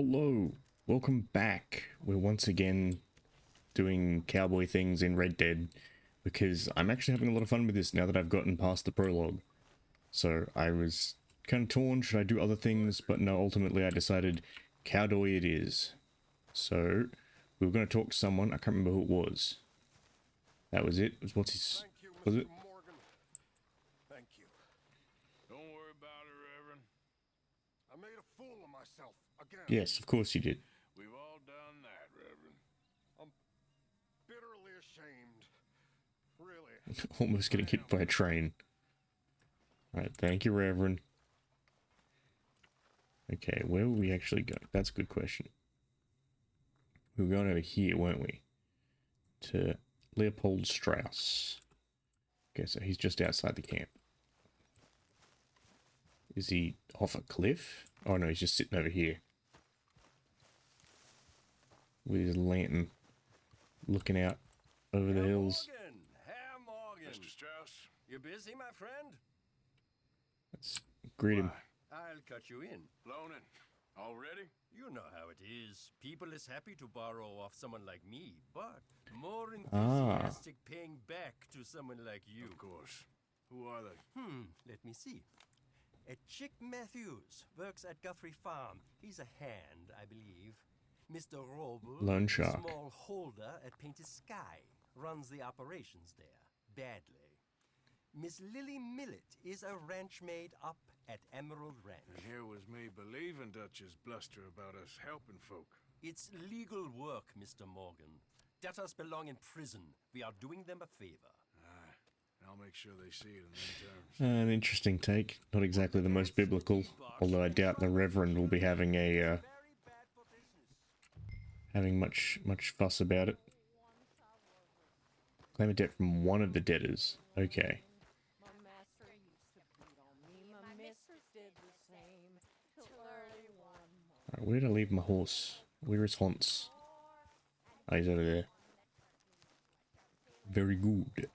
Hello, welcome back. We're once again doing cowboy things in Red Dead because I'm actually having a lot of fun with this now that I've gotten past the prologue. So I was kind of torn, should I do other things? But no, ultimately I decided Cowboy it is. So we were going to talk to someone, I can't remember who it was. That was it. What's his... was it? Morgan. Thank you. Don't worry about it, Reverend. I made a fool of myself again. Yes, of course you did. We've all done that, Reverend. I'm bitterly ashamed. Really. Almost getting hit by a train. Alright, thank you, Reverend. Okay, where will we actually go? That's a good question. We were going over here, weren't we? To Leopold Strauss. Okay, so he's just outside the camp. Is he off a cliff? Oh no, he's just sitting over here. With his lantern. Looking out over the hills. Herr Morgan. Mr. Strauss? You busy, my friend? Let's greet him. I'll cut you in. Blown in. Already? You know how it is. People is happy to borrow off someone like me, but more enthusiastic paying back to someone like you. Of course. Who are they? Let me see. Chick Matthews works at Guthrie Farm. He's a hand, I believe. Mr. Roble, Loan shark. small holder at Painted Sky, runs the operations there, badly. Miss Lily Millet is a ranch maid up at Emerald Ranch. And here was me believing Dutch's bluster about us helping folk. It's legal work, Mr. Morgan. Debtors belong in prison. We are doing them a favor. And I'll make sure they see it in them terms. An interesting take. Not exactly the most biblical. Although I doubt the Reverend will be having a having much fuss about it. Claim a debt from one of the debtors. Okay. My master used to beat on me. My mistress did the same. Till early one morning. Alright, where did I leave my horse? Where is Hans? Oh, he's over there. Very good.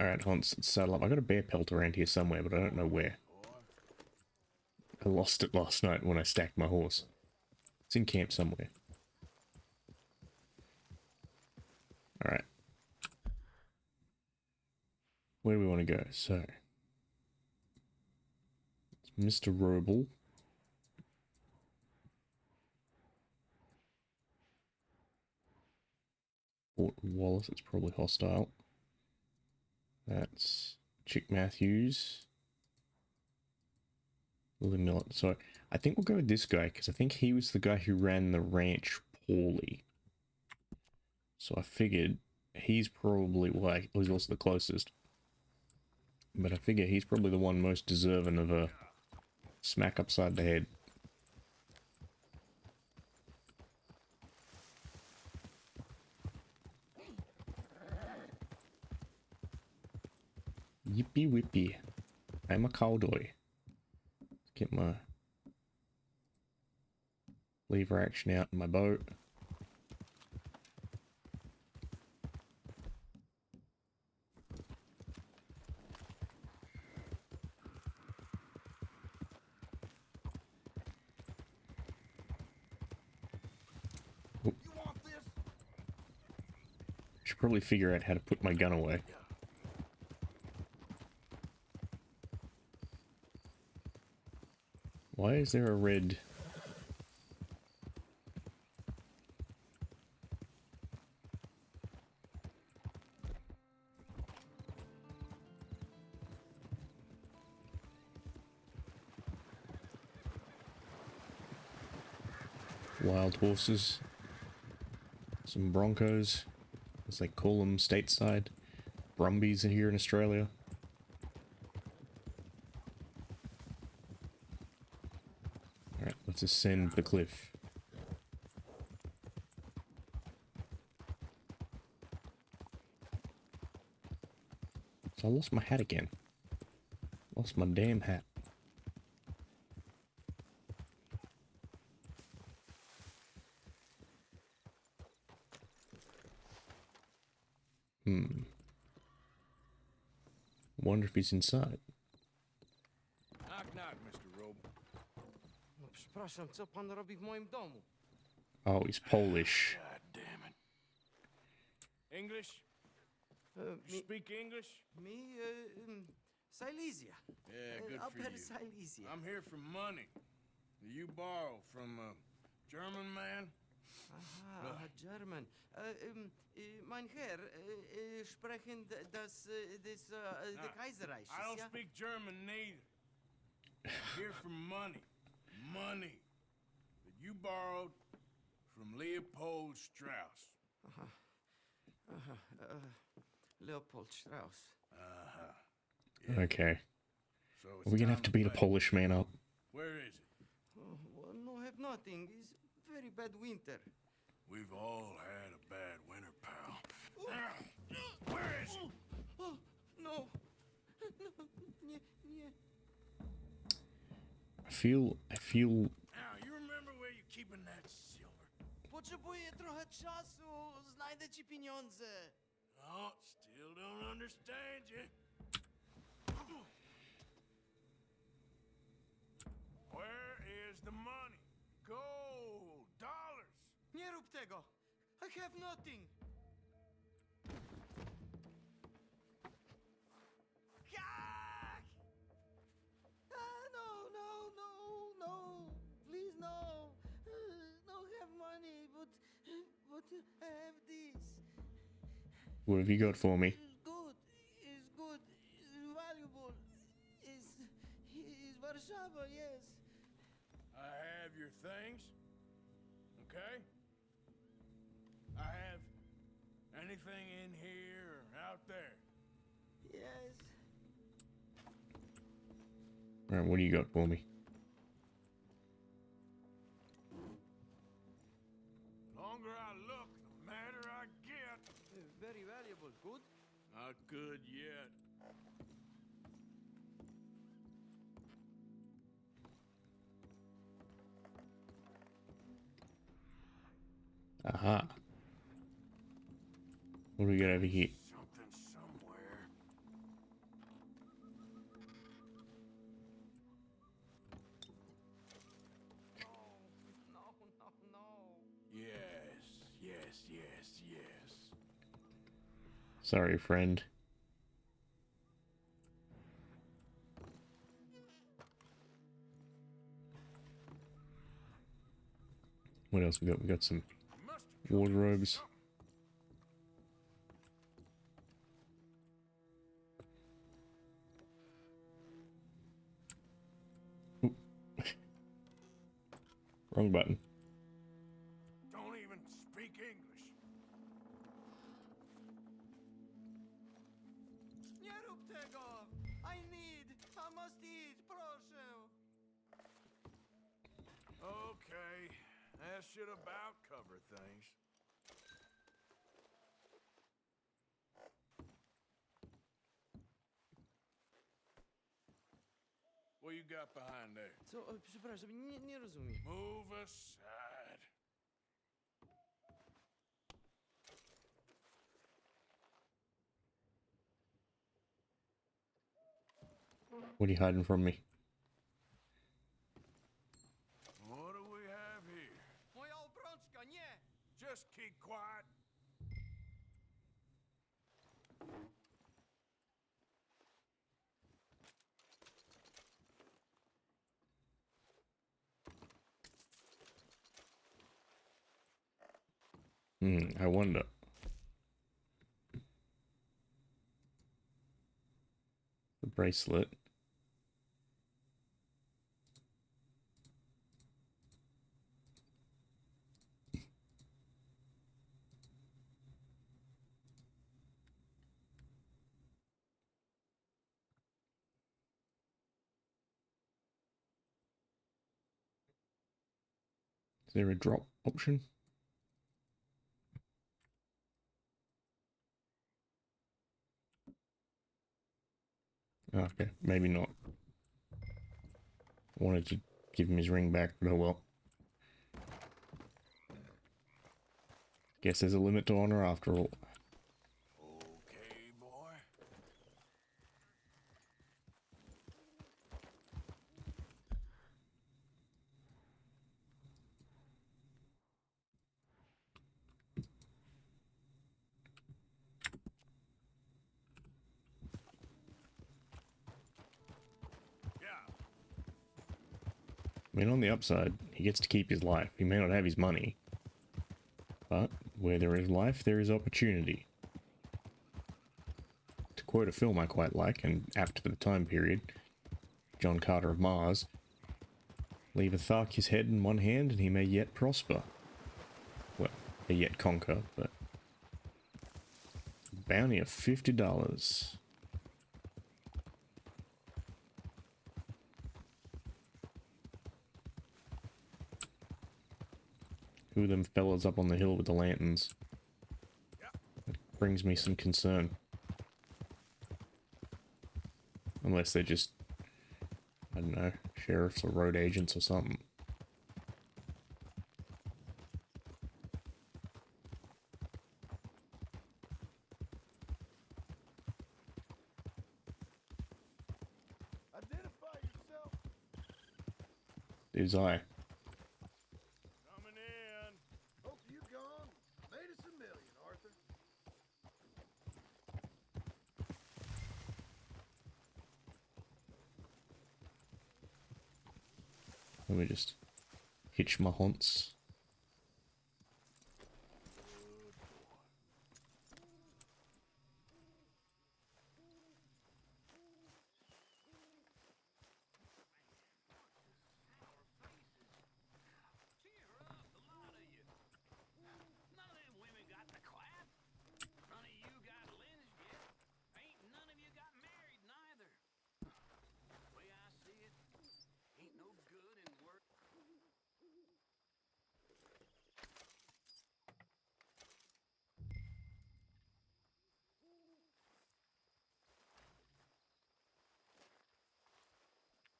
Alright, Hans, let's saddle up. I got a bear pelt around here somewhere, but I don't know where. I lost it last night when I stacked my horse. It's in camp somewhere. Alright. Where do we want to go? So. It's Mr. Roble. Fort Wallace, it's probably hostile. That's Chick Matthews. Willie Millet. So I think we'll go with this guy because I think he was the guy who ran the ranch poorly. So I figured he's probably, well, he's also the closest. But I figure he's probably the one most deserving of a smack upside the head. Yippee whippy. I'm a cowboy. Get my lever action out in my boat. Oh. Should probably figure out how to put my gun away. Why is there a red... wild horses? Some broncos, as they call them stateside. Brumbies are here in Australia. Alright, let's ascend the cliff. So I lost my hat again. Lost my damn hat. Wonder if he's inside. knock, Mr. Robe. No przepraszam, co pan robi w moim domu? Oh, he's Polish. God damn it. English? Me, You speak English? Silesia. Yeah, good for Upper you. Silesia. I'm here for money. You borrow from a German man? Aha, German. Mein Herr, sprechen the Kaiserreich. I don't speak German neither. I'm here for money. Money that you borrowed from Leopold Strauss. Leopold Strauss. Okay. So it's We're gonna have time to beat a pay. Polish man up. Where is it? Oh, well, no, have nothing. It's very bad winter. We've all had a bad winter, pal. Where is it? Oh, no. No, nie. I feel Now, you remember where you're keeping that silver? Potrzebuję trochę czasu. Znajdę ci pieniądze. No, still don't understand you. Where is the money? Gold, dollars. Nie rób tego. I have nothing. Jak? No. Please, no. Don't have money, but I have this. what have you got for me? It's good. It's valuable. It's Warszawa, yes. I have your things. Okay? I have anything in here or out there. Yes. Alright, what do you got for me? Longer I look, the madder I get. Very valuable. Good? Not good yet. Aha. What do we got over here? Something somewhere. No. Yes. Sorry, friend. What else we got? We got some Must have come wardrobes. Oop. Wrong button. Don't even speak English. Nie rób tego! I must eat, proszę! Okay, that should about cover things. What you got behind there? Co? Przepraszam, nie rozumiem. Move aside. What are you hiding from me? What do we have here? Moja obrączka, nie! Just keep quiet. I wonder. The bracelet. Is there a drop option? Okay, maybe not. I wanted to give him his ring back, but oh well. Guess there's a limit to honor after all. Okay, boy. I mean, on the upside, he gets to keep his life. He may not have his money, but where there is life, there is opportunity. To quote a film I quite like, and apt for the time period, John Carter of Mars, leave a Thark his head in one hand and he may yet prosper. Well, may yet conquer, but... Bounty of $50. Who are them fellas up on the hill with the lanterns? That brings me some concern. Unless they're just, I don't know, sheriffs or road agents or something. Identify yourself. Dude's eye. Coming in. Hope you gone. Made us $1 million, Arthur. Let me just hitch my haunts.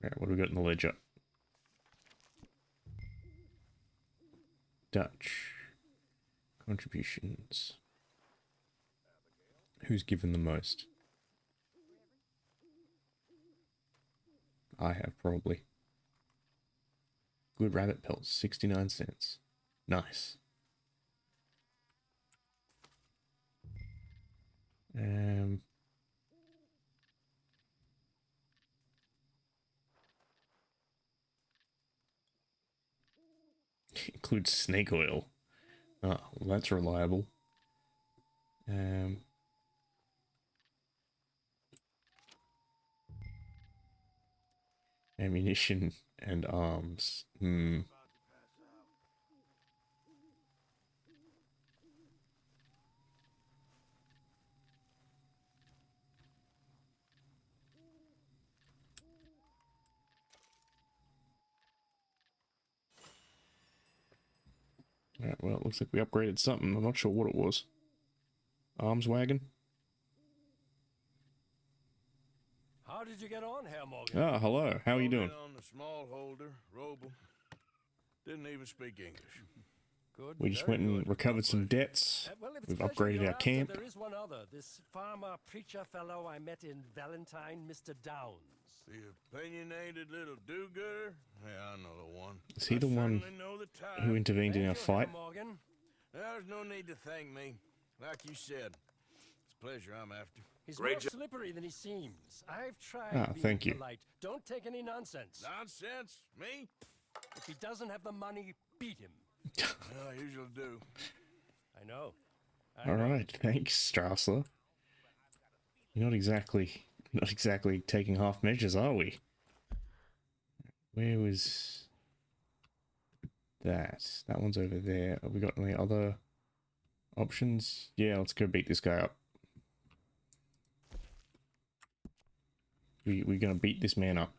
Alright, what do we got in the ledger? Dutch. Contributions. Who's given the most? I have, probably. Good rabbit pelts, 69 cents. Nice. Includes snake oil. Oh, well, that's reliable. Ammunition and arms. Alright, well, it looks like we upgraded something. I'm not sure what it was. Arms wagon? How did you get on, Herr Morgan? Ah, hello. How are you doing? On the small holder, Roble. Didn't even speak English. Good. We just very went and good. recovered some debts. Well, if it's We've pleasure upgraded you're our after, camp. There is one other. This farmer preacher fellow I met in Valentine, Mr. Downs. The opinionated little do-gooder? Yeah, I know the one. Is he the one certainly know the type. who intervened in Thank our you, fight? Herr Morgan. There's no need to thank me. Like you said, it's pleasure I'm after. He's more slippery than he seems. I've tried being thank you. polite. Don't take any nonsense. Nonsense? Me? If he doesn't have the money, beat him. Well, I usually do. I know. Alright, thanks, Strasser. You're not exactly taking half measures, are we? Where was that? That one's over there. Have we got any other options? Yeah, let's go beat this guy up. We're gonna beat this man up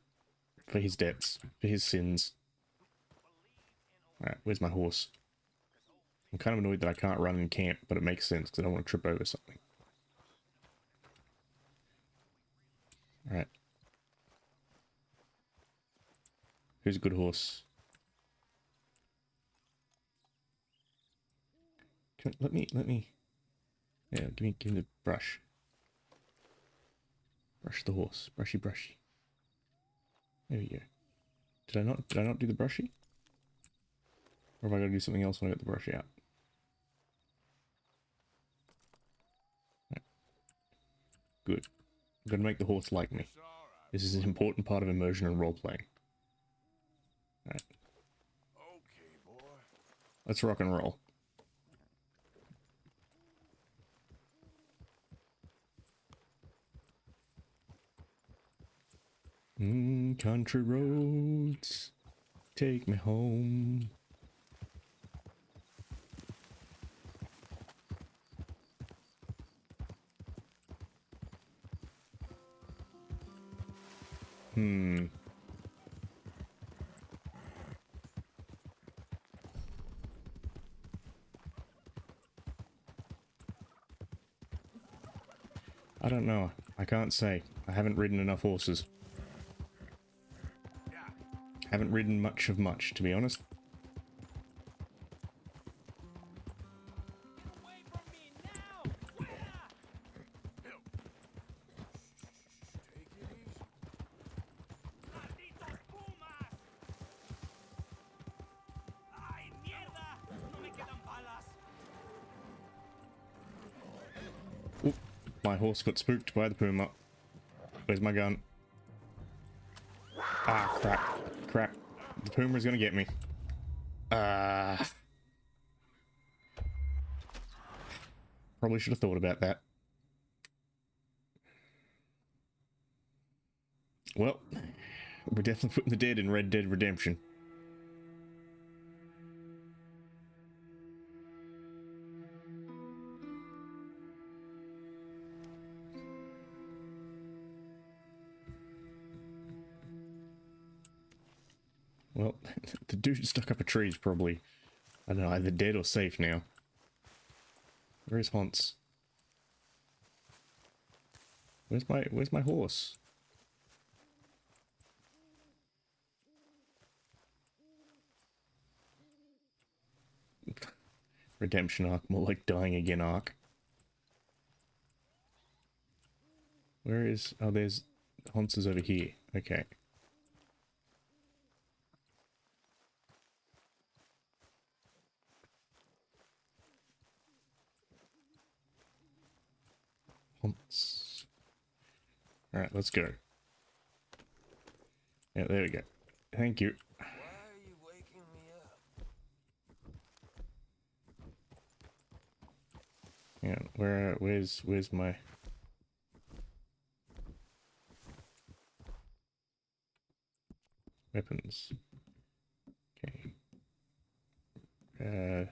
for his debts, for his sins. Alright, where's my horse? I'm kind of annoyed that I can't run in camp, but it makes sense because I don't want to trip over something. Alright. Who's a good horse? Let me. Yeah, give me the brush. Brush the horse. Brushy. There we go. Did I not do the brushy? Or have I got to do something else when I get the brush out? Right. Good. I'm going to make the horse like me. This is an important part of immersion and role-playing. Alright. Let's rock and roll. Country roads, take me home. I don't know. I can't say. I haven't ridden enough horses. Haven't ridden much of much, to be honest. Away from me now! Where? Take it easy. ¡Malditos pumas! ¡Ay, mierda! ¡No me quedan balas! Oop, my horse got spooked by the puma. Where's my gun? Ah, crap. Crap. The puma's gonna get me. Probably should have thought about that. Well, we're definitely putting the dead in Red Dead Redemption. Well, the dude stuck up a tree is probably, I don't know, either dead or safe now. Where's Hans? Where's my horse? Redemption arc, more like dying again arc. Where is, oh, there's, Hans is over here. Okay. Alright, let's go. Yeah, there we go. Thank you. Why are you waking me up? Yeah, where's my... weapons? Okay.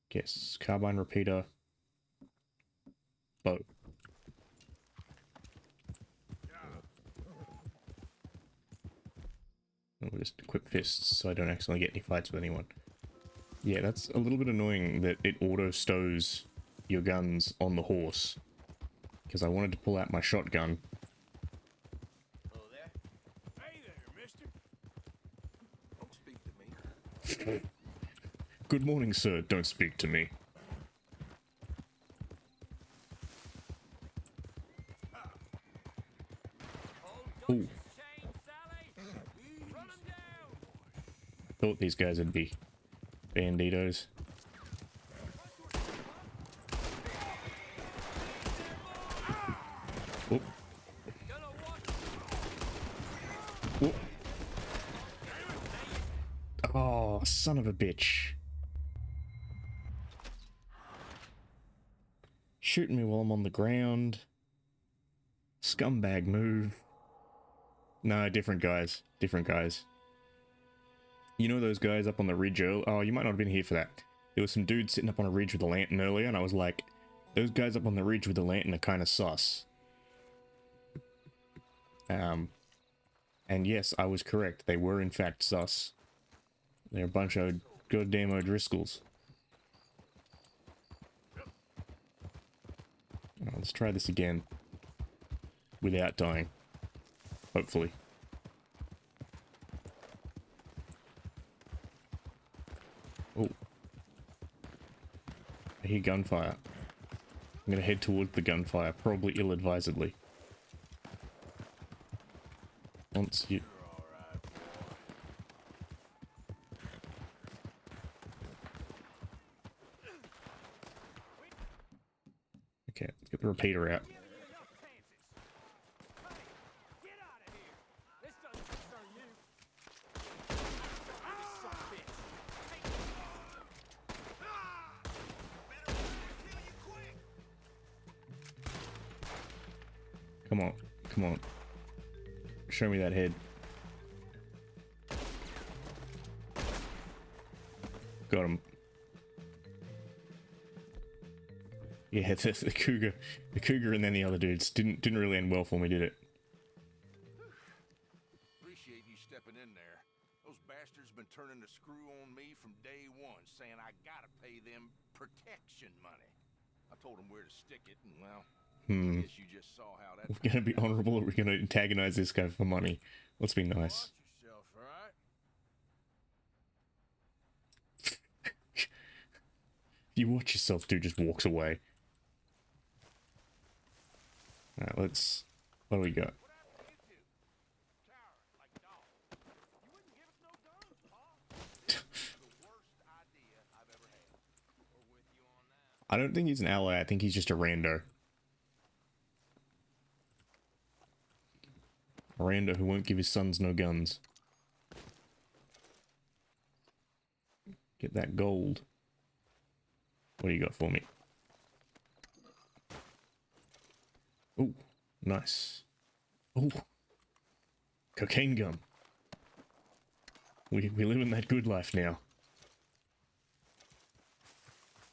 Guess, carbine repeater. Bow. And we'll just equip fists so I don't accidentally get any fights with anyone. Yeah, that's a little bit annoying that it auto stows your guns on the horse. Because I wanted to pull out my shotgun. Hello there. Hey there, mister. Don't speak to me. Good morning, sir. Don't speak to me. Ooh. Thought these guys would be banditos. Whoop. Whoop. Oh, son of a bitch. Shooting me while I'm on the ground. Scumbag move. No, different guys. Different guys. You know those guys up on the ridge earlier? Oh, you might not have been here for that. There was some dude sitting up on a ridge with a lantern earlier, and I was like, those guys up on the ridge with the lantern are kind of sus. And yes, I was correct. They were in fact sus. They're a bunch of goddamn O'Driscolls. Let's try this again. Without dying. Hopefully. Oh. I hear gunfire. I'm gonna head towards the gunfire, probably ill-advisedly. Once you... Okay, let's get the repeater out. Come on. Come on. Show me that head. Got him. Yeah, the cougar and then the other dudes didn't really end well for me, did it? Appreciate you stepping in there. Those bastards been turning the screw on me from day one, saying I gotta pay them protection money. I told them where to stick it, and well, I guess you just saw how that. We're gonna be honorable, or we're gonna antagonize this guy for money. Let's be nice. Watch yourself, all right? You watch yourself, dude just walks away. Alright, let's... What do we got? What happened to you two? Coward, like dogs. You wouldn't give us no guns, Pa. The worst idea I've ever had. We're with you on that. I don't think he's an ally, I think he's just a rando. A rando who won't give his sons no guns. Get that gold. What do you got for me? Oh, nice. Oh, cocaine gum. We live in that good life now.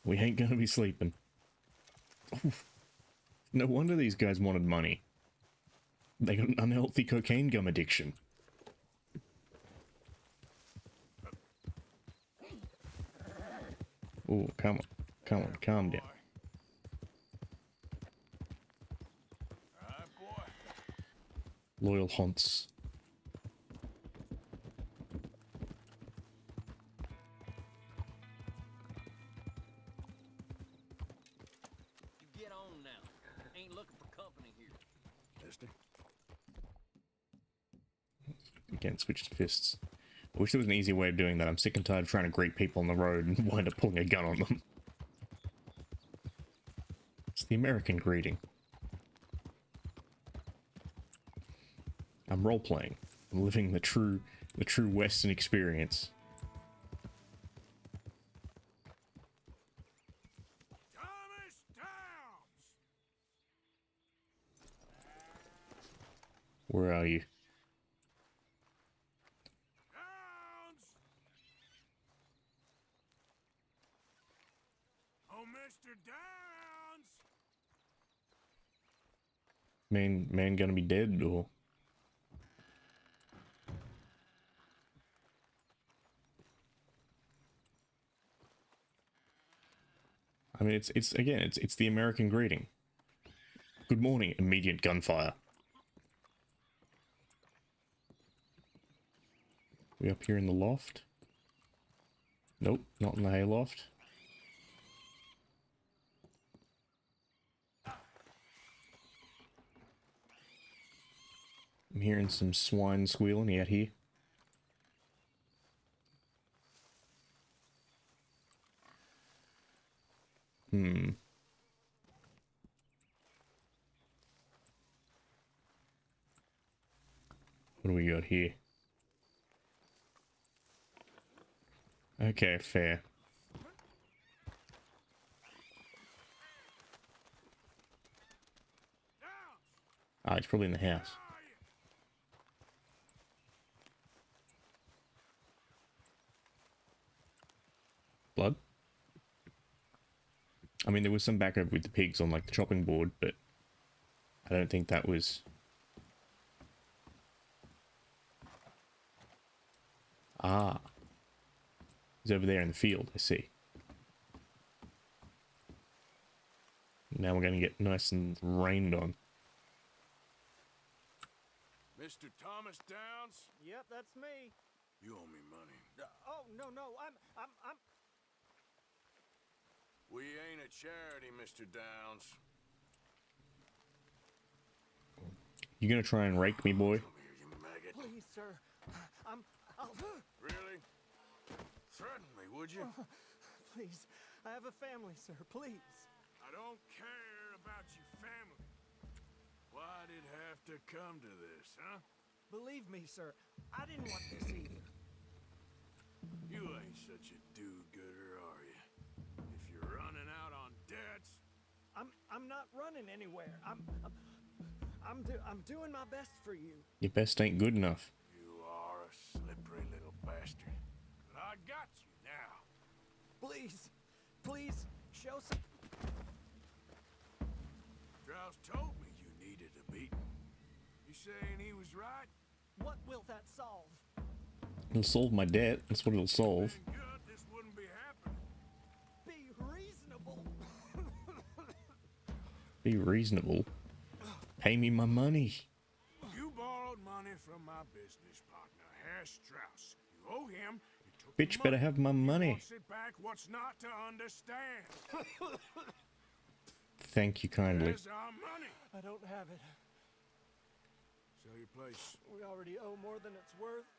We ain't gonna be sleeping. Oof. No wonder these guys wanted money. They got an unhealthy cocaine gum addiction. Oh, come on. Come on, calm down. All right, boy. Loyal haunts. You get on now. Ain't looking for company here. Mister. Again, switch to fists. I wish there was an easy way of doing that. I'm sick and tired of trying to greet people on the road and wind up pulling a gun on them. It's the American greeting. I'm role-playing. I'm living the true Western experience. Thomas Downs! Where are you? Downs! Oh, Mr. Downs! Man gonna be dead, or... I mean, it's again, it's the American greeting. Good morning, immediate gunfire. We up here in the loft? Nope, not in the hayloft. I'm hearing some swine squealing out here. What do we got here? Okay, fair. Ah, it's probably in the house. Blood? I mean, there was some backup with the pigs on, like, the chopping board, but I don't think that was... Ah. He's over there in the field, I see. Now we're going to get nice and rained on. Mr. Thomas Downs? Yep, that's me. You owe me money. Oh, no, I'm... We ain't a charity, Mr. Downs. You gonna try and rake me, boy? Come here, you maggot. Please, sir. I'll... Really? Threaten me, would you? Please. I have a family, sir. Please. I don't care about your family. Why'd it have to come to this, huh? Believe me, sir. I didn't want this either. You ain't such a do-gooder, are you? If you're running out on debts... I'm not running anywhere. I'm doing my best for you. Your best ain't good enough. You are a slippery little bastard. But I got you now. Please, show some. Strauss told me you needed a beating. You saying he was right? What will that solve? It'll solve my debt. That's what it'll solve. Been good, this wouldn't be happening. Be reasonable. Be reasonable. Pay me my money. You borrowed money from my business partner, Herr Strauss. You owe him. You took Bitch the better have my money. Wants it back. What's not to understand? Thank you kindly. Where's our money? I don't have it. Sell your place. We already owe more than it's worth.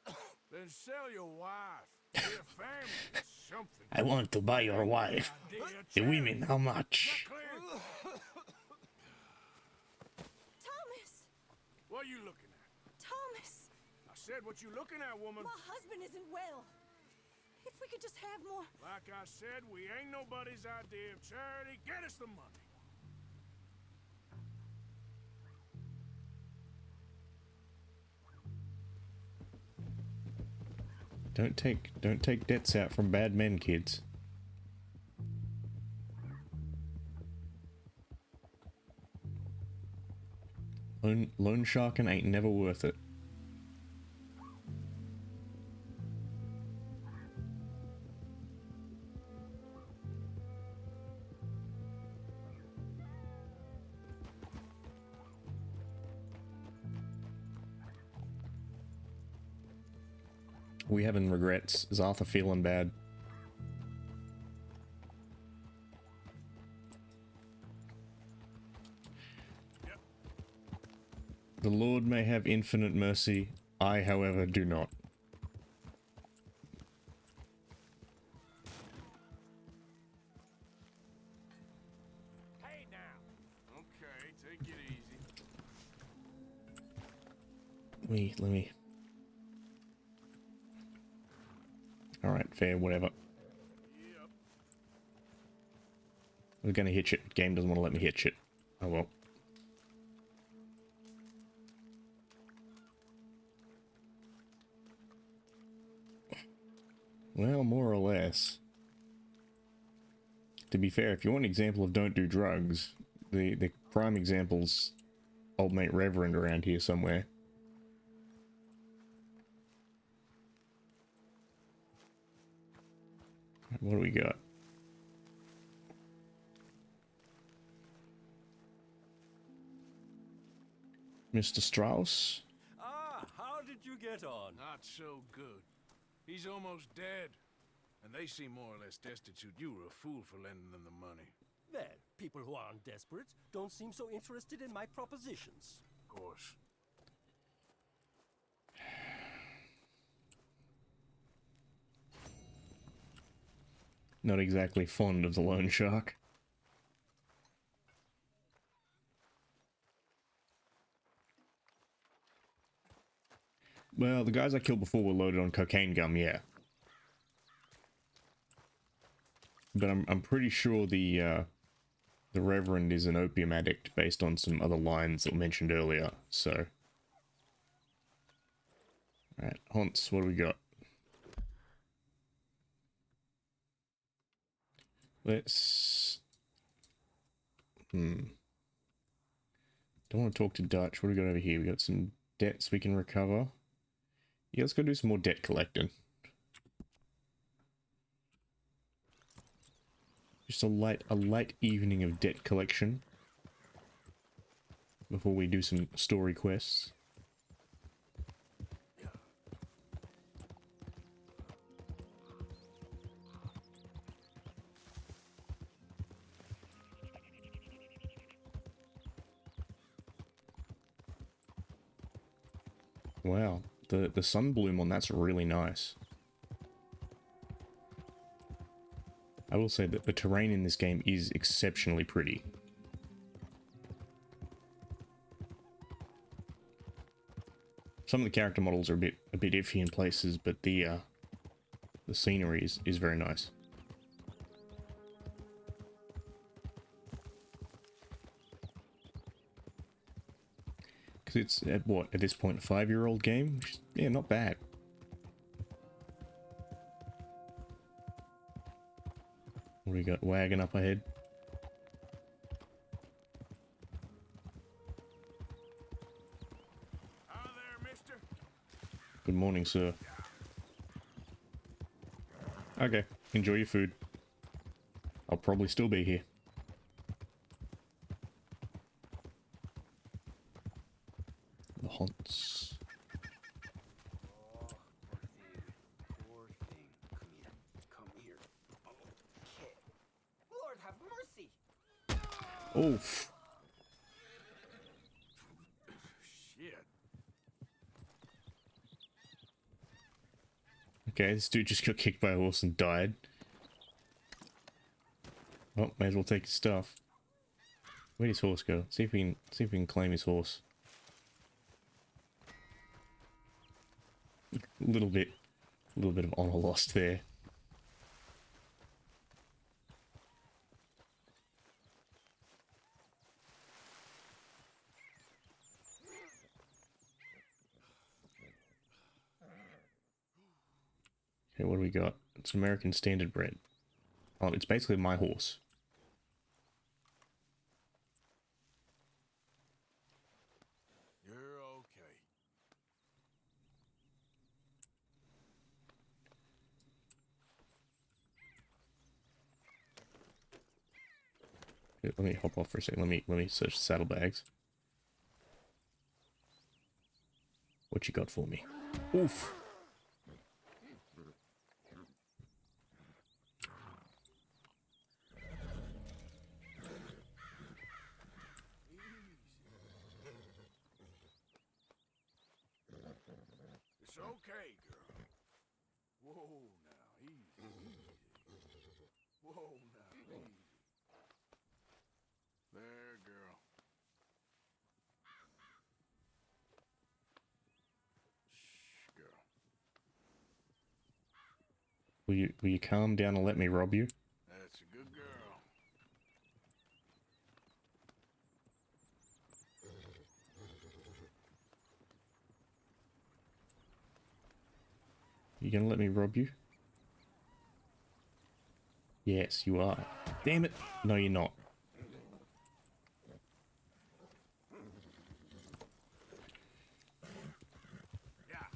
Then sell your wife. Your family. Something. I want to buy your wife. The women, how much? Thomas! What are you looking at? Thomas! I said, what you looking at, woman? My husband isn't well. If we could just have more... Like I said, we ain't nobody's idea of charity. Get us the money. Don't take debts out from bad men, kids. Loan sharking ain't never worth it. We having regrets? Is Arthur feeling bad? The Lord may have infinite mercy. I, however, do not. Hey now. Okay, take it easy. Let me. Alright, fair, whatever. Yep. We're gonna hitch it. Game doesn't want to let me hitch it. Oh well. Well, more or less. To be fair, if you want an example of don't do drugs, the prime example's old mate Reverend around here somewhere. What do we got? Mr. Strauss? Ah, how did you get on? Not so good. He's almost dead. And they seem more or less destitute. You were a fool for lending them the money. Well, people who aren't desperate don't seem so interested in my propositions. Of course. Not exactly fond of the loan shark. Well, the guys I killed before were loaded on cocaine gum, yeah. But I'm pretty sure the Reverend is an opium addict based on some other lines that were mentioned earlier, so. Alright, Hans, what do we got? Let's... Don't want to talk to Dutch. What do we got over here? We got some debts we can recover. Yeah, let's go do some more debt collecting. Just a light evening of debt collection before we do some story quests. Wow, the sun bloom on that's really nice. I will say that the terrain in this game is exceptionally pretty. Some of the character models are a bit iffy in places, but the scenery is very nice. Because it's at what, at this point, a 5-year-old game? Yeah, not bad. What do we got? Wagon up ahead. Hi there, mister. Good morning, sir. Okay, enjoy your food. I'll probably still be here. The haunts. Oh, poor thing. Come here. Come here. Okay. Lord have mercy. Oof. Shit. Okay, this dude just got kicked by a horse and died. Oh, may as well take his stuff. Where'd his horse go? See if we can claim his horse. A little bit of honor lost there. Okay, what do we got? It's American Standard Bred. Oh, it's basically my horse. You're okay. Let me hop off for a second. Let me search the saddlebags. What you got for me? Oof. It's okay, girl. Whoa, now, easy. Whoa, now, easy. There, girl. Shh, girl. Will you calm down and let me rob you? That's a good girl. You gonna let me rob you? Yes, you are. Damn it! No, you're not. Yeah.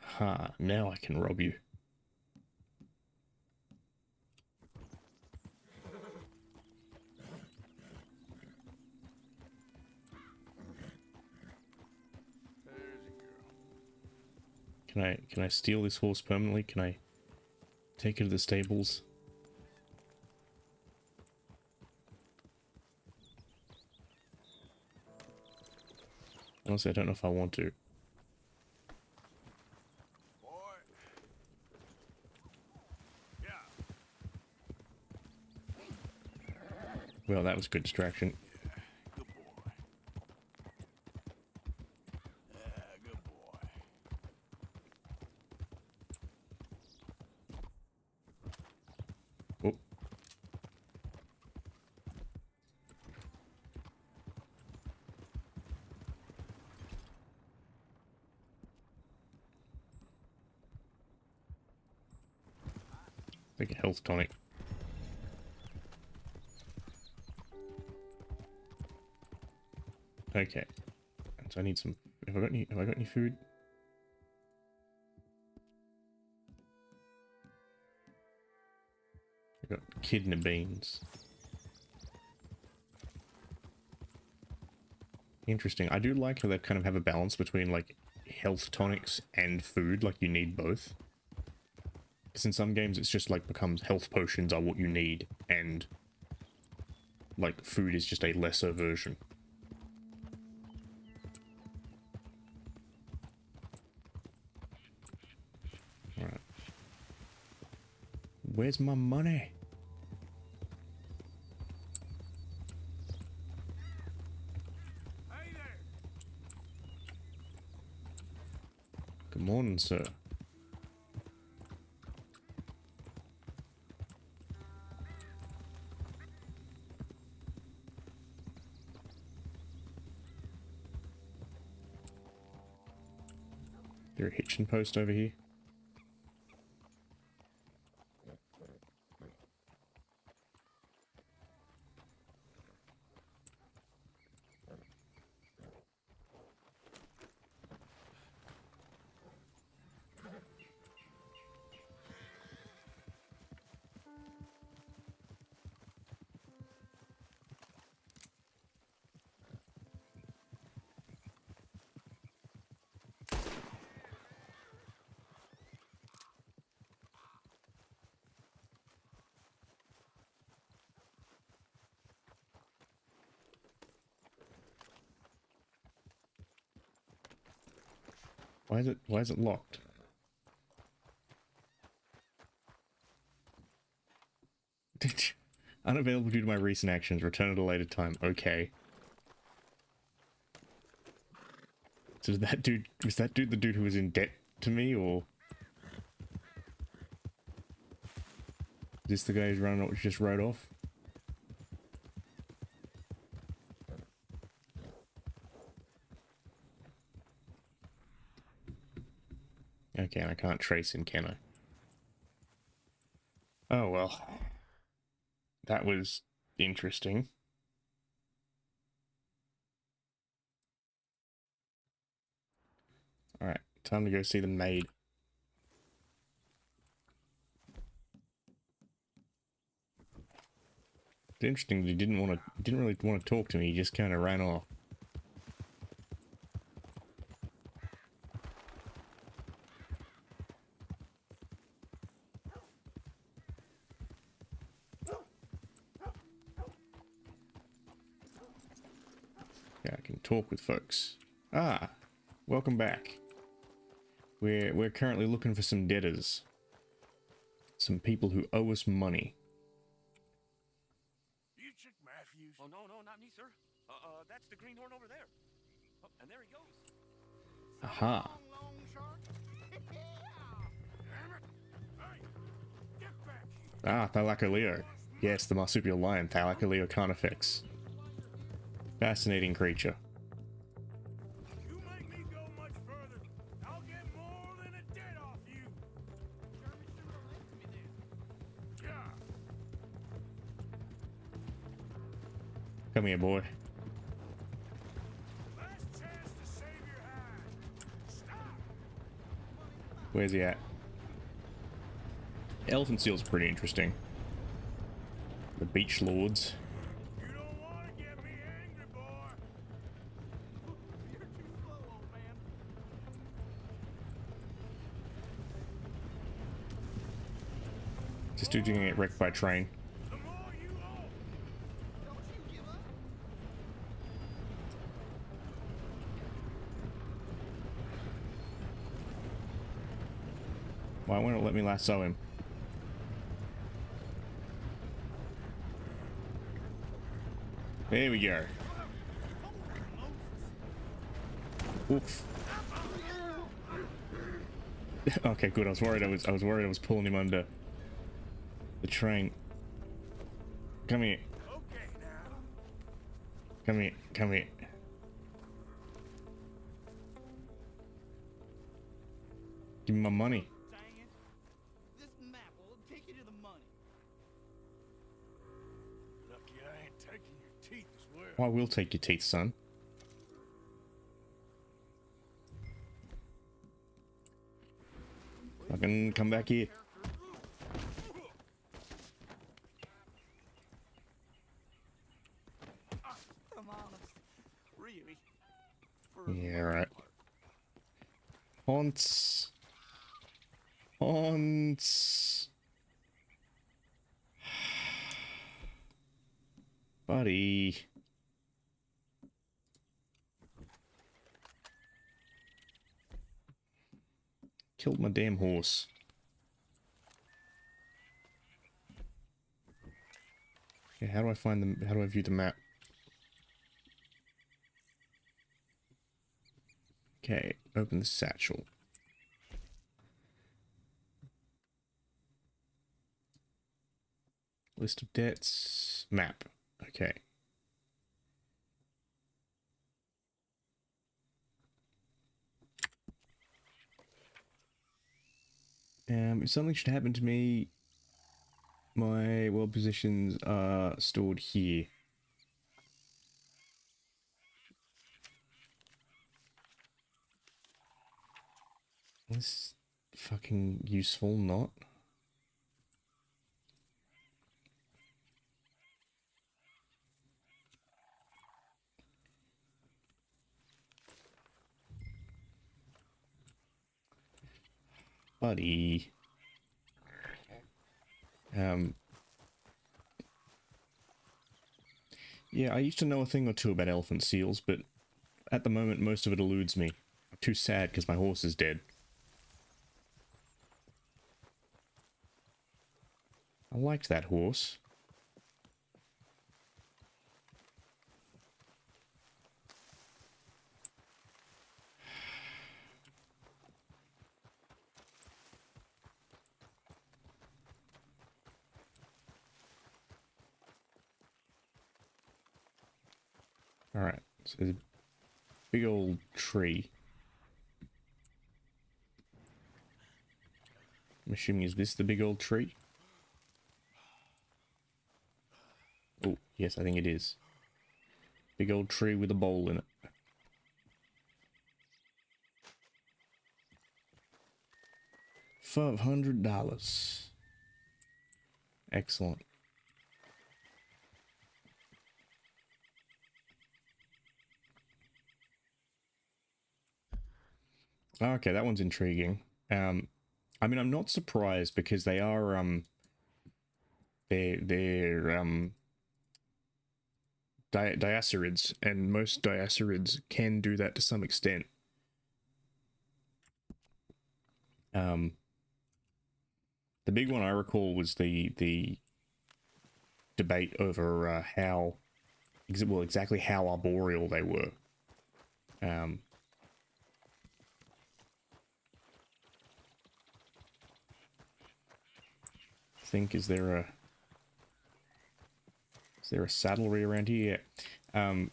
Ha, now I can rob you. Can I steal this horse permanently? Can I take it to the stables? Honestly, I don't know if I want to. Boy. Yeah. Well, that was a good distraction. Good boy. Good boy. Oh. Like a health tonic. Okay. So I need some. Have I got any food? I got kidney beans. Interesting. I do like how they kind of have a balance between like health tonics and food. Like you need both. Because in some games it's just like becomes health potions are what you need, and like food is just a lesser version. Alright. Where's my money? Hey there. Good morning, sir. there a hitching post over here? Why is it locked? Unavailable due to my recent actions. Return at a later time. Okay. So was that dude the dude who was in debt to me, or is this the guy who's running just rode off? Okay, and I can't trace him, can I? Oh well. That was interesting. Alright, time to go see the maid. It's interesting that he didn't really want to talk to me, he just kinda ran off. Yeah, I can talk with folks. Ah, welcome back. We're currently looking for some debtors. Some people who owe us money. You Chick Matthews? Oh, no, not me, sir. That's the greenhorn over there. Oh, and there he goes. Aha. Long shark. Damn it. Hey, get back here. Ah, Thylacoleo. Yes, the marsupial lion, Thylacoleo carnifex. Fascinating creature. You make me go much further, I'll get more than a debt off you. Yeah. Come here, boy. Last chance to save your hide. Stop. Where's he at? Elephant seals are pretty interesting. The beach lords. You don't want to get me angry, boy. You're too slow, old man. This dude's gonna get wrecked by a train. The more you owe. Don't you give up. Why won't it let me lasso him? There we go. Oof. Okay, good. I was worried I was pulling him under the train. Come here. Okay, now. Come here. Come here. Give me my money. Dang it. This map will take you to the money. Lucky I ain't taking your teeth as well. I will take your teeth, son. Fucking come back here. Come on. Really? Yeah, right. Haunts. Haunts. Buddy. Killed my damn horse. Okay, how do I find them? How do I view the map? Okay, open the satchel. List of debts. Map. Okay. If something should happen to me, my world positions are stored here. This fucking useful, not. Buddy. Yeah, I used to know a thing or two about elephant seals, but at the moment most of it eludes me. I'm too sad because my horse is dead. I liked that horse. Alright, so there's a big old tree. I'm assuming, is this the big old tree? Oh, yes, I think it is. Big old tree with a bowl in it. $500. Excellent. Okay, that one's intriguing. I mean, I'm not surprised because they are they're diacerids, and most diacerids can do that to some extent. The big one I recall was the debate over how, well, exactly how arboreal they were. I think, is there a saddlery around here? Yeah.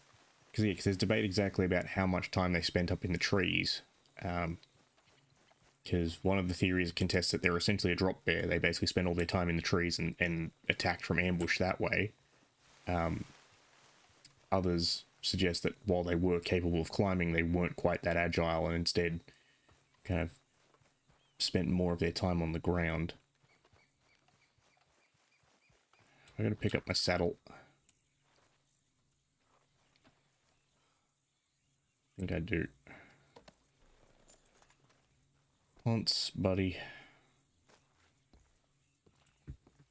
Because there's debate exactly about how much time they spent up in the trees. Because one of the theories contests that they're essentially a drop bear. They basically spend all their time in the trees and attacked from ambush that way. Others suggest that while they were capable of climbing, they weren't quite that agile and instead kind of spent more of their time on the ground. I'm going to pick up my saddle. I think I do. Once, buddy.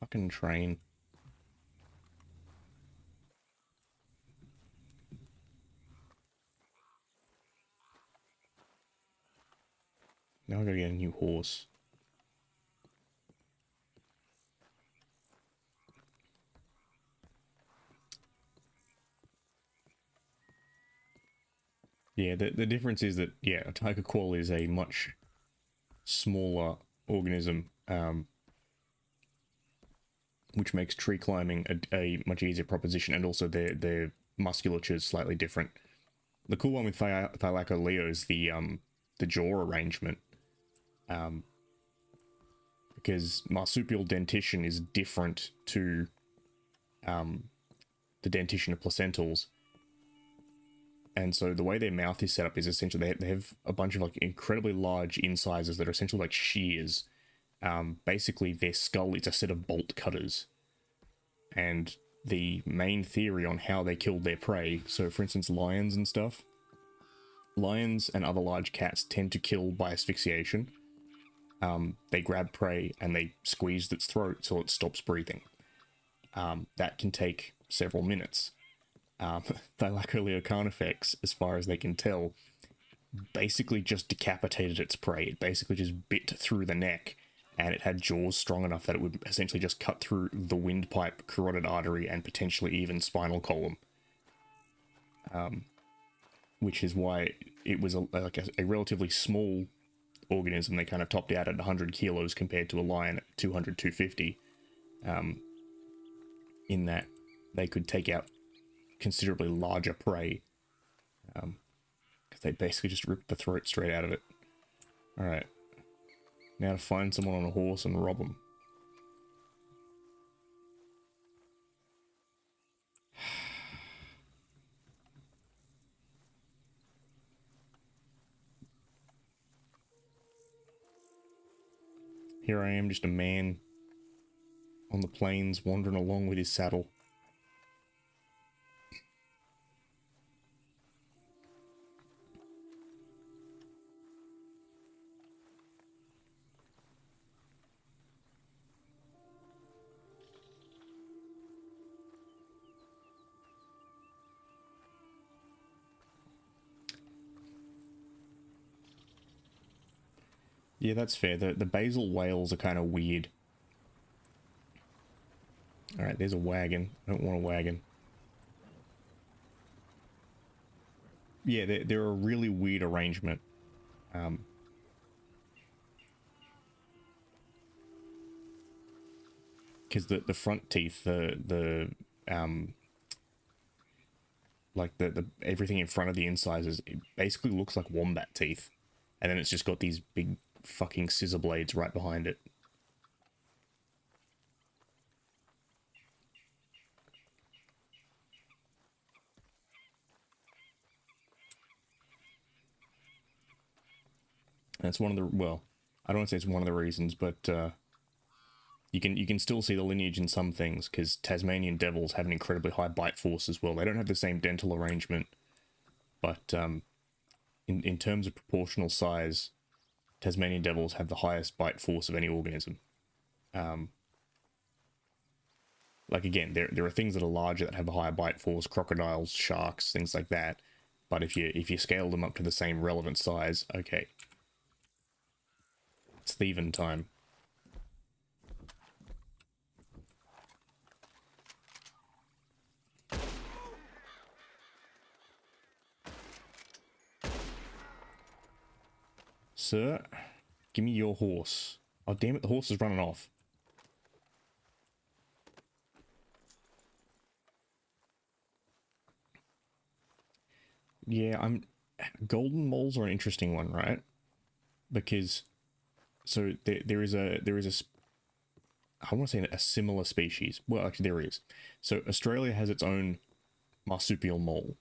Fucking train. Now I gotta get a new horse. Yeah, the difference is that, yeah, a tiger quoll is a much smaller organism, which makes tree climbing a much easier proposition, and also their musculature is slightly different. The cool one with Thylacoleo is the jaw arrangement, because marsupial dentition is different to the dentition of placentals. And so the way their mouth is set up is essentially they have a bunch of like incredibly large incisors that are essentially like shears. Basically, their skull is a set of bolt cutters. And the main theory on how they killed their prey, so for instance, lions and stuff, lions and other large cats tend to kill by asphyxiation. They grab prey and they squeeze its throat till it stops breathing. That can take several minutes. Thylacoleo carnifex, as far as they can tell, basically just decapitated its prey. It basically just bit through the neck, and it had jaws strong enough that it would essentially just cut through the windpipe, carotid artery, and potentially even spinal column. Which is why it was a relatively small organism. They kind of topped out at 100 kilos compared to a lion at 200, 250. In that they could take out considerably larger prey, because they basically just ripped the throat straight out of it. Alright. Now to find someone on a horse and rob them. Here I am, just a man on the plains wandering along with his saddle. Yeah, that's fair. The basil whales are kind of weird. Alright, there's a wagon. I don't want a wagon. Yeah, they're a really weird arrangement. Because the front teeth, like the everything in front of the incisors, it basically looks like wombat teeth. And then it's just got these big fucking scissor blades right behind it. That's one of the, well, I don't want to say it's one of the reasons, but you can still see the lineage in some things, because Tasmanian devils have an incredibly high bite force as well. They don't have the same dental arrangement, but in terms of proportional size, Tasmanian devils have the highest bite force of any organism. Like again, there are things that are larger that have a higher bite force, crocodiles, sharks, things like that. But if you scale them up to the same relevant size, okay. It's thieving time. Sir, give me your horse. Oh, damn it, the horse is running off. Yeah, golden moles are an interesting one, right? Because, so there is a, I want to say a similar species. Well, actually there is. So Australia has its own marsupial mole.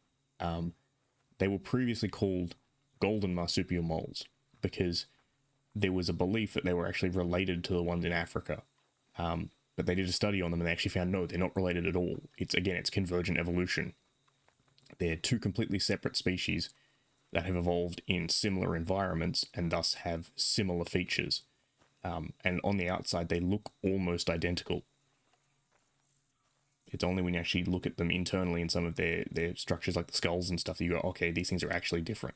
They were previously called golden marsupial moles, because there was a belief that they were actually related to the ones in Africa. But they did a study on them and they actually found, no, they're not related at all. It's convergent evolution. They're two completely separate species that have evolved in similar environments and thus have similar features. And on the outside, they look almost identical. It's only when you actually look at them internally in some of their structures, like the skulls and stuff, that you go, okay, these things are actually different.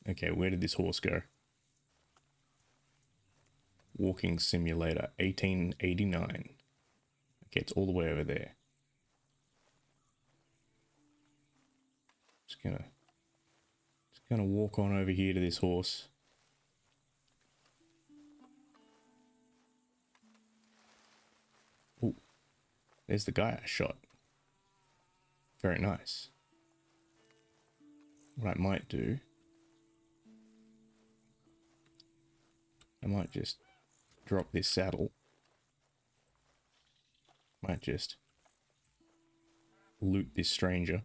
Okay, where did this horse go? Walking Simulator, 1889. Okay, it's all the way over there. Just gonna walk on over here to this horse. Oh, there's the guy I shot. Very nice. What I might do, I might just drop this saddle. Might just loot this stranger.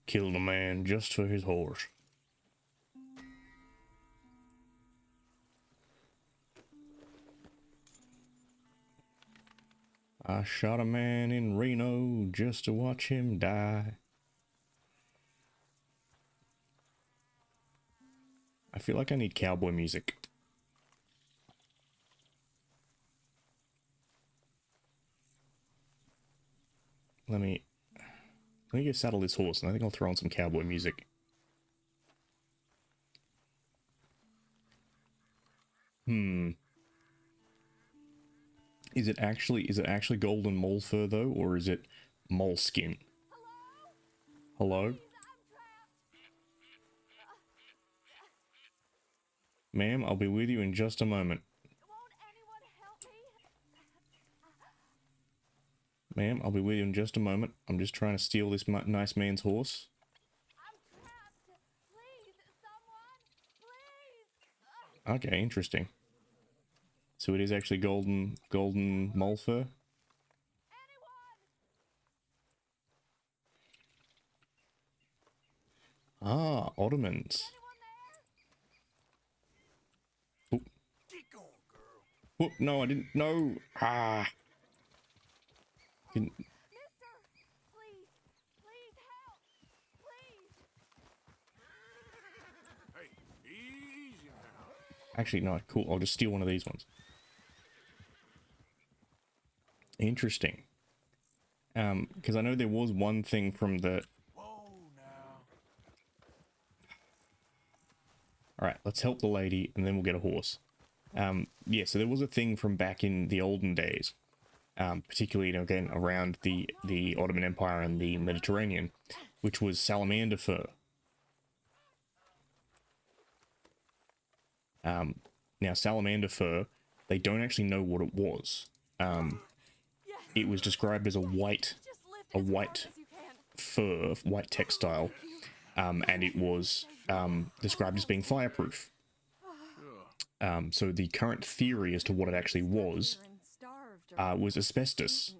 Killed a man just for his horse. I shot a man in Reno just to watch him die. I feel like I need cowboy music. Let me go saddle this horse, and I think I'll throw on some cowboy music. Is it actually golden mole fur though, or is it mole skin? Hello? Ma'am, I'll be with you in just a moment. Won't anyone help me? Ma'am, I'll be with you in just a moment. I'm just trying to steal this nice man's horse. I'm trapped. Please, someone, please. Okay, interesting. So it is actually golden mole fur. Anyone? Ah, Ottomans. Anyone there? Oh. Get going, girl. Oh, no, I didn't. No. Ah. Didn't. Mister, please, please help, please. Hey, easy now. Actually, no. Cool. I'll just steal one of these ones. Interesting. Because I know there was one thing from the... Whoa, now. Alright, let's help the lady, and then we'll get a horse. Yeah, so there was a thing from back in the olden days, particularly, you know, again, around the Ottoman Empire and the Mediterranean, which was salamander fur. Now, salamander fur, they don't actually know what it was. It was described as a white fur, white textile, and it was described as being fireproof. So the current theory as to what it actually was asbestos,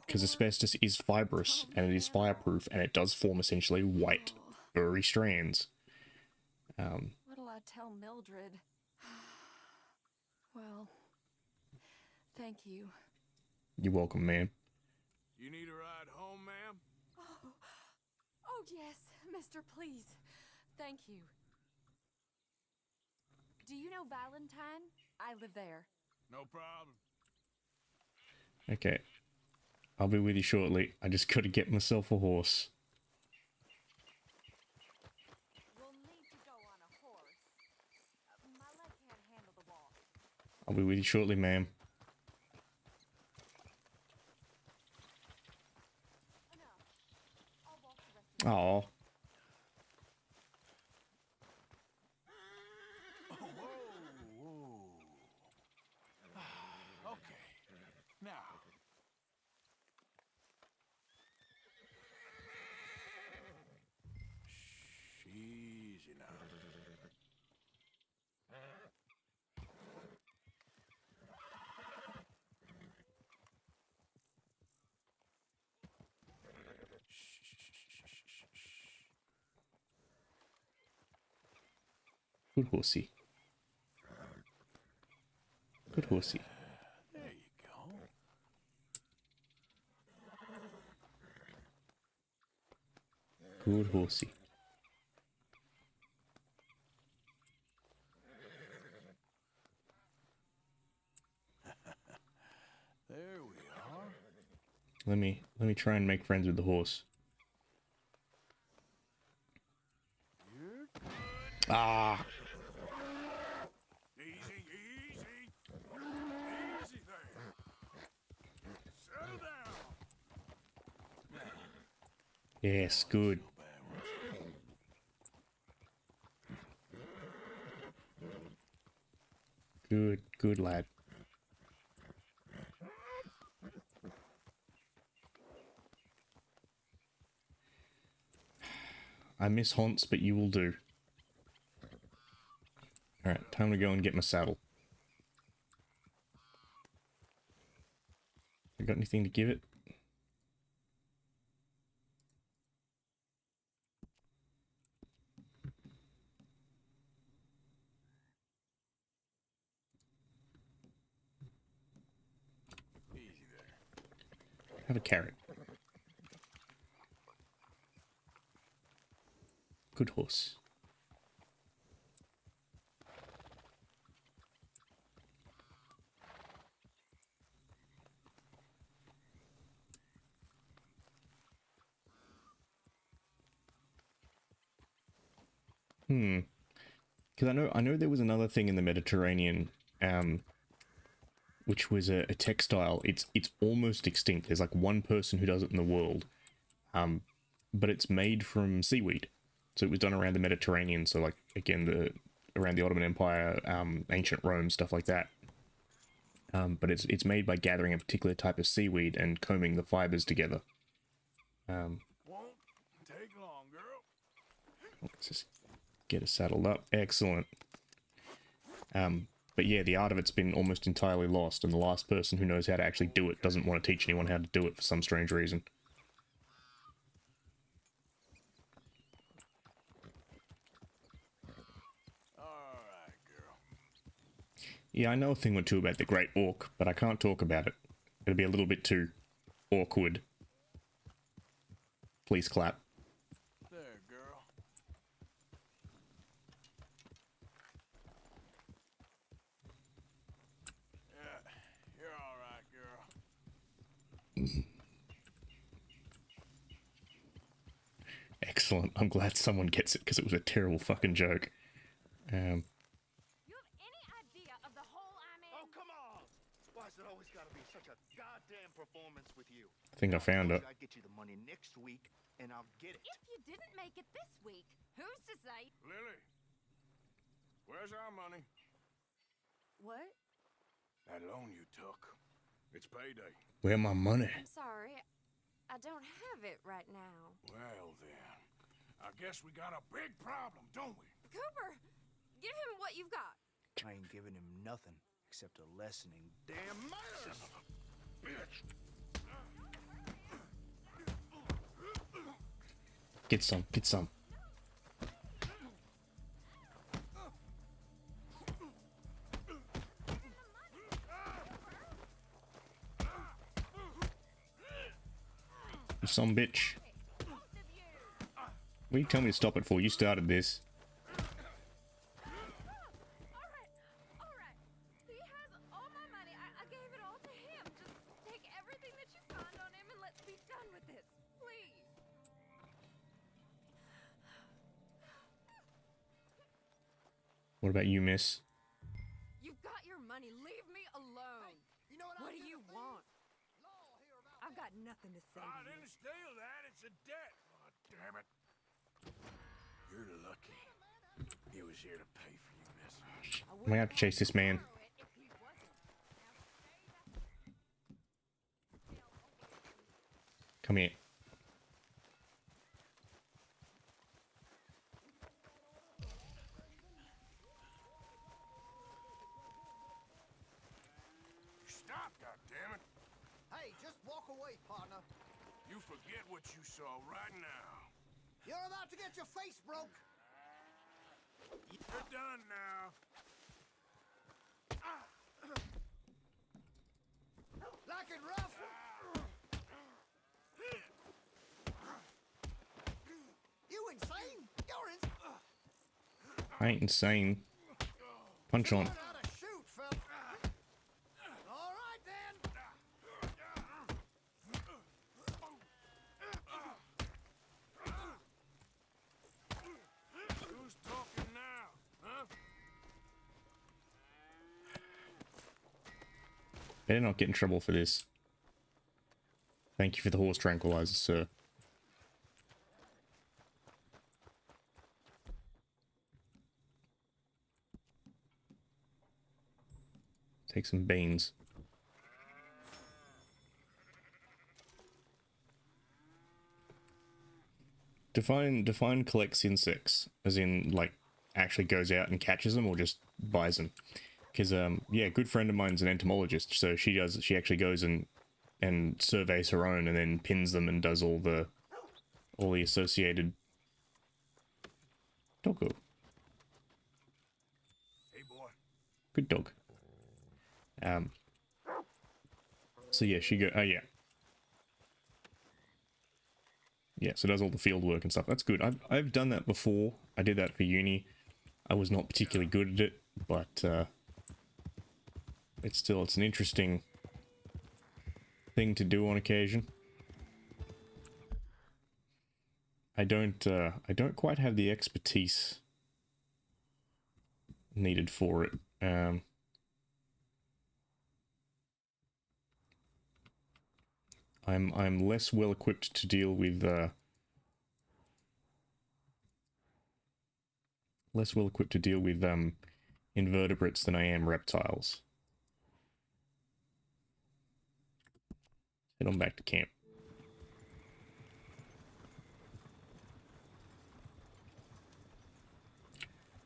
because asbestos is fibrous and it is fireproof, and it does form essentially white, furry strands. What'll I tell Mildred? Well, thank you. You're welcome, ma'am. You need a ride home, ma'am? Oh, yes, mister, please. Thank you. Do you know Valentine? I live there. No problem. Okay. I'll be with you shortly. I just gotta get myself a horse. We'll need to go on a horse. My leg can't handle the walk. I'll be with you shortly, ma'am. Enough. I'll walk the rest of the Aw. Okay. Now. Shh, easy now. Good horsey. Good horsey. There you go. Good horsey. There we are. Let me try and make friends with the horse. You're good. Ah. Easy, easy. Easy there. Settle down. Yes, good. Good lad. I miss haunts, but you will do. Alright, time to go and get my saddle. I got anything to give it? Easy there. Have a carrot. Good horse. Because I know there was another thing in the Mediterranean, which was a textile. It's almost extinct. There's like one person who does it in the world, but it's made from seaweed. So it was done around the Mediterranean. So like again, around the Ottoman Empire, ancient Rome, stuff like that. but it's made by gathering a particular type of seaweed and combing the fibers together. Won't take long, girl. Let's just get it saddled up. Excellent. But yeah, the art of it's been almost entirely lost, and the last person who knows how to actually do it doesn't want to teach anyone how to do it for some strange reason. Alright, girl. Yeah, I know a thing or two about the Great Orc, but I can't talk about it. It'll be a little bit too awkward. Please clap. There, girl. Yeah, you're alright, girl. Excellent. I'm glad someone gets it, because it was a terrible fucking joke. You have any idea of the hole I'm in? Oh, come on! Why is it always got to be such a goddamn performance with you? I think I found it. I'd get you the money next week, and I'll get it. If you didn't make it this week, who's to say? Lily, where's our money? What? That loan you took. It's payday. Where my money? I'm sorry. I don't have it right now. Well then, I guess we got a big problem, don't we? Cooper, give him what you've got. I ain't giving him nothing except a lesson in damn manners. Bitch. Get some, get some. You some bitch. What do you tell me to stop it for? You started this. Alright. He has all my money. I gave it all to him. Just take everything that you find on him and let's be done with this. Please. What about you, miss? You've got your money. Leave me alone. You know What do you want? I've got nothing to say I to you. didn't steal that. It's a debt. Oh, damn it. You're lucky. He was here to pay for you, miss. I'm gonna have to chase this man. Come here. Stop, goddammit. Hey, just walk away, partner. You forget what you saw right now. You're about to get your face broke. You're done now. Like it rough. You insane? You're I ain't insane. Punch on. Learn how to shoot, fella. All right, then. Who's talking now, huh? Better not get in trouble for this. Thank you for the horse tranquilizer, sir. Take some beans. Define collects insects, as in, like, actually goes out and catches them or just buys them. Because, yeah, a good friend of mine's an entomologist, so she actually goes and surveys her own and then pins them and does all the associated... Doggo. Hey, boy. Good dog. So yeah, oh yeah. Yeah, so does all the field work and stuff. That's good. I've done that before. I did that for uni. I was not particularly good at it, but it's an interesting thing to do on occasion. I don't quite have the expertise needed for it. I'm less well equipped to deal with invertebrates than I am reptiles. Head on back to camp.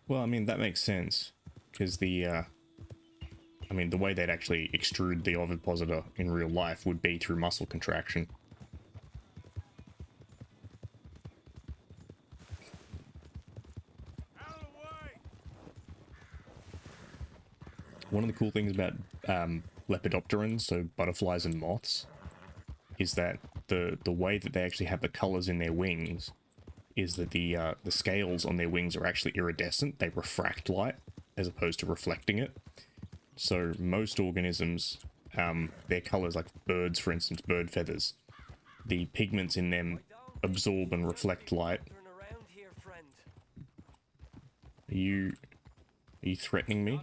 Well, I mean, that makes sense, because the, I mean, the way they'd actually extrude the ovipositor in real life would be through muscle contraction. One of the cool things about lepidopterans, so butterflies and moths, is that the way that they actually have the colors in their wings is that the scales on their wings are actually iridescent. They refract light as opposed to reflecting it. So most organisms, their colors, like birds, for instance, bird feathers, the pigments in them absorb and reflect light. Are you threatening me?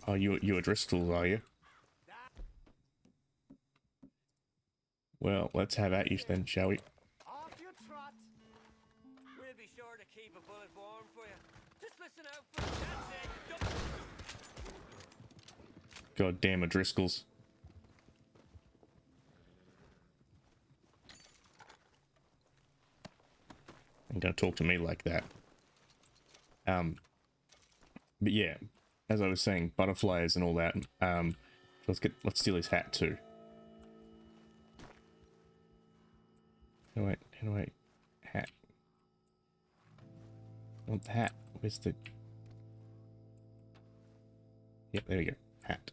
Oh, you Driscolls, are you? Well, let's have at you then, shall we? Off you trot. We'll be sure to keep a bullet warm for you. Just listen out for the chance. God damn Driscolls. Ain't gonna talk to me like that. But yeah, as I was saying, butterflies and all that. Let's steal his hat too. No wait, hat. I want the hat. Where's the? Yeah, there we go. Hat.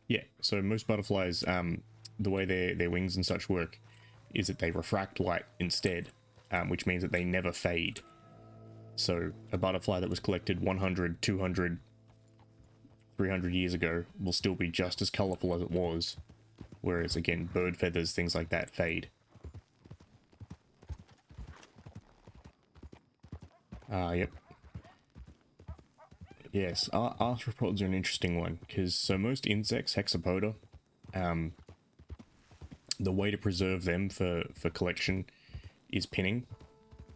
Yeah. So most butterflies, the way their wings and such work, is that they refract light instead, which means that they never fade. So a butterfly that was collected 100, 200, 300 years ago will still be just as colorful as it was, whereas again, bird feathers, things like that, fade. Yep. Yes, arthropods are an interesting one, because so most insects, hexapoda, the way to preserve them for collection is pinning.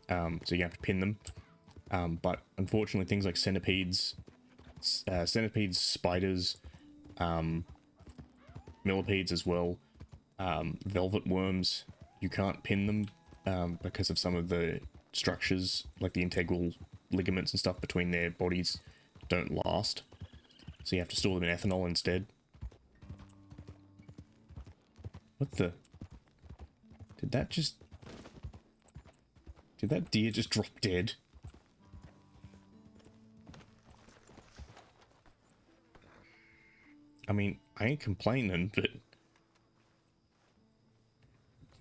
So you have to pin them. But unfortunately, things like centipedes, spiders, millipedes as well, velvet worms, you can't pin them because of some of the structures, like the integral ligaments and stuff between their bodies don't last. So you have to store them in ethanol instead. What the? Did that deer just drop dead? I mean, I ain't complaining, but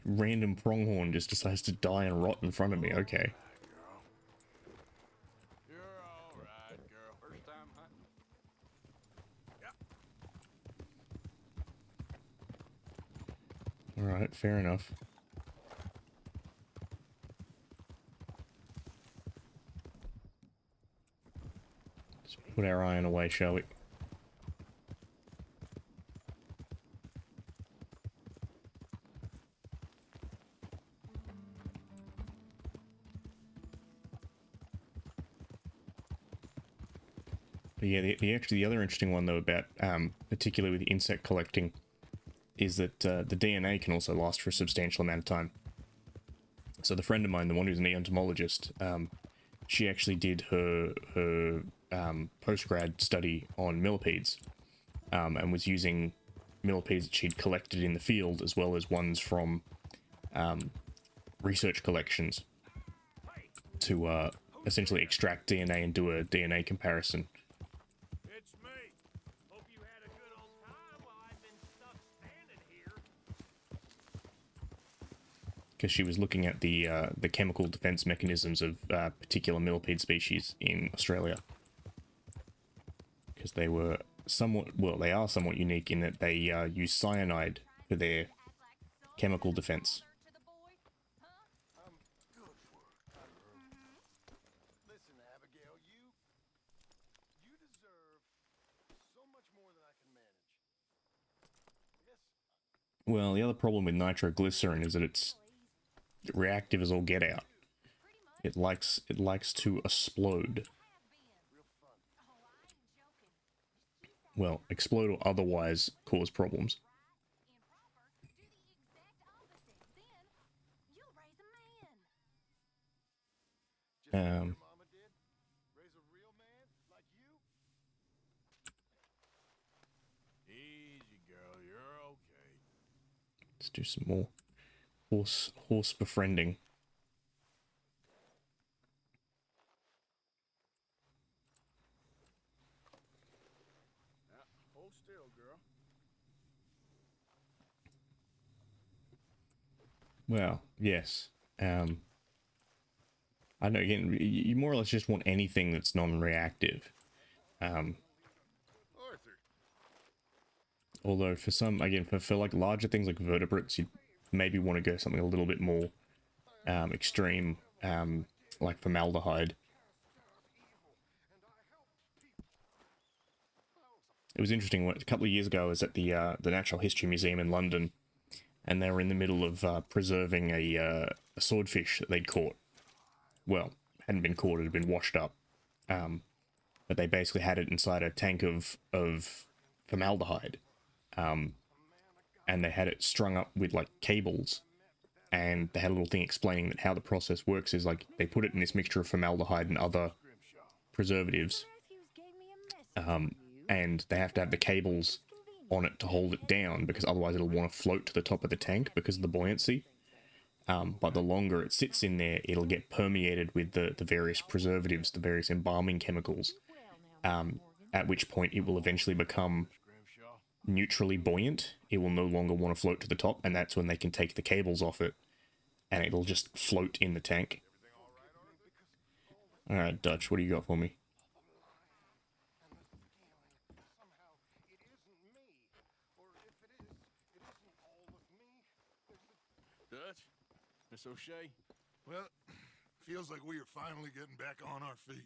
random pronghorn just decides to die and rot in front of me. Okay. You're all right, girl. First time hunting. Yep. All right, fair enough. Let's put our iron away, shall we? But yeah, the other interesting one though about particularly with insect collecting is that the DNA can also last for a substantial amount of time. So the friend of mine, the one who's an entomologist, she actually did her postgrad study on millipedes, and was using millipedes that she'd collected in the field as well as ones from research collections to essentially extract DNA and do a DNA comparison. It's me. Hope you had a good old time while I've been stuck standing here. Because she was looking at the chemical defense mechanisms of particular millipede species in Australia. Because they were somewhat, well, they are somewhat unique in that they use cyanide for their chemical defense. Listen, Abigail, you deserve so much more than I can manage. Yes. Well, the other problem with nitroglycerin is that it's reactive as all get out. It likes to explode. well, explode or otherwise cause problems. Just like your mama did? Raise a real man like you? Easy, girl. You're okay. Let's do some more horse befriending. Now, hold still, girl. Well, yes. I know, again, you more or less just want anything that's non-reactive. Arthur. Although for some, again, for like larger things like vertebrates, you maybe want to go something a little bit more extreme, like formaldehyde. It was interesting, a couple of years ago I was at the Natural History Museum in London, and they were in the middle of preserving a swordfish that they'd caught. Well, hadn't been caught, it had been washed up. But they basically had it inside a tank of formaldehyde. And they had it strung up with like cables, and they had a little thing explaining that how the process works is like they put it in this mixture of formaldehyde and other preservatives, and they have to have the cables on it to hold it down, because otherwise it'll want to float to the top of the tank because of the buoyancy. But the longer it sits in there, it'll get permeated with the various preservatives, the various embalming chemicals, at which point it will eventually become neutrally buoyant. It will no longer want to float to the top, and that's when they can take the cables off it, and it'll just float in the tank. Alright, Dutch, what do you got for me? Dutch? Miss O'Shea? Well, feels like we are finally getting back on our feet.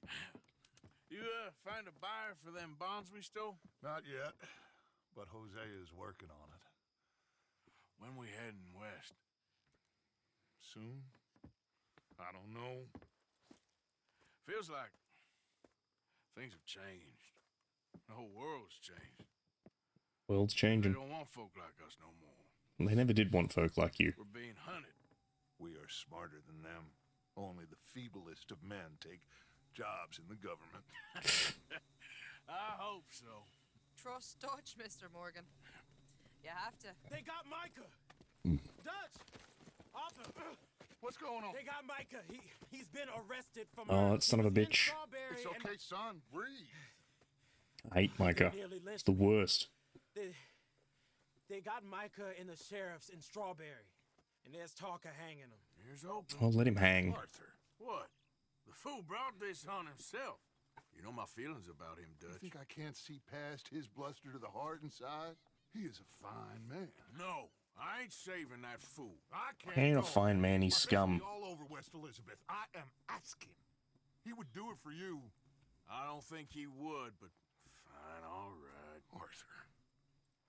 You, find a buyer for them bonds we stole? Not yet, but Jose is working on it. When we heading west? Soon? I don't know. Feels like things have changed. The whole world's changed. World's They changing. don't want folk like us no more. They never did want folk like you. We're being hunted. We are smarter than them. Only the feeblest of men take jobs in the government. I hope so. Trust Dutch, Mr. Morgan. You have to. They got Micah! Dutch! Arthur! What's going on? They got Micah. He's been arrested for Oh, that son of a bitch. It's okay, son. Breathe. I hate Micah. It's the worst. They got Micah and the sheriffs in Strawberry, and there's talk of hanging him. Here's open. I'll let him hang. Arthur, what? The fool brought this on himself. You know my feelings about him, You Dutch. think I can't see past his bluster to the heart inside? He is a fine man. No, I ain't saving that fool. I can't. He ain't a go. fine man, he's My scum. family all over West Elizabeth. I am asking. He would do it for you. I don't think he would, but fine, all right. Arthur.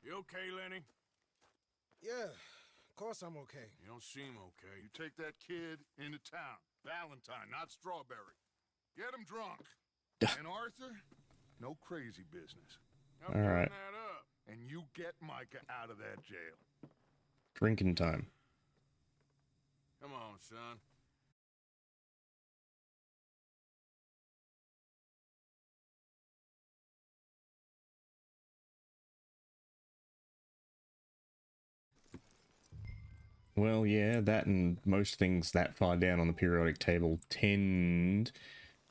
You okay, Lenny? Yeah, of course I'm okay. You don't seem okay. You take that kid into town. Valentine, not Strawberry. Get him drunk. And Arthur, no crazy business. I'm All right. giving that up. And you get Micah out of that jail. Drinking time. Come on, son. Well, yeah, that and most things that far down on the periodic table tend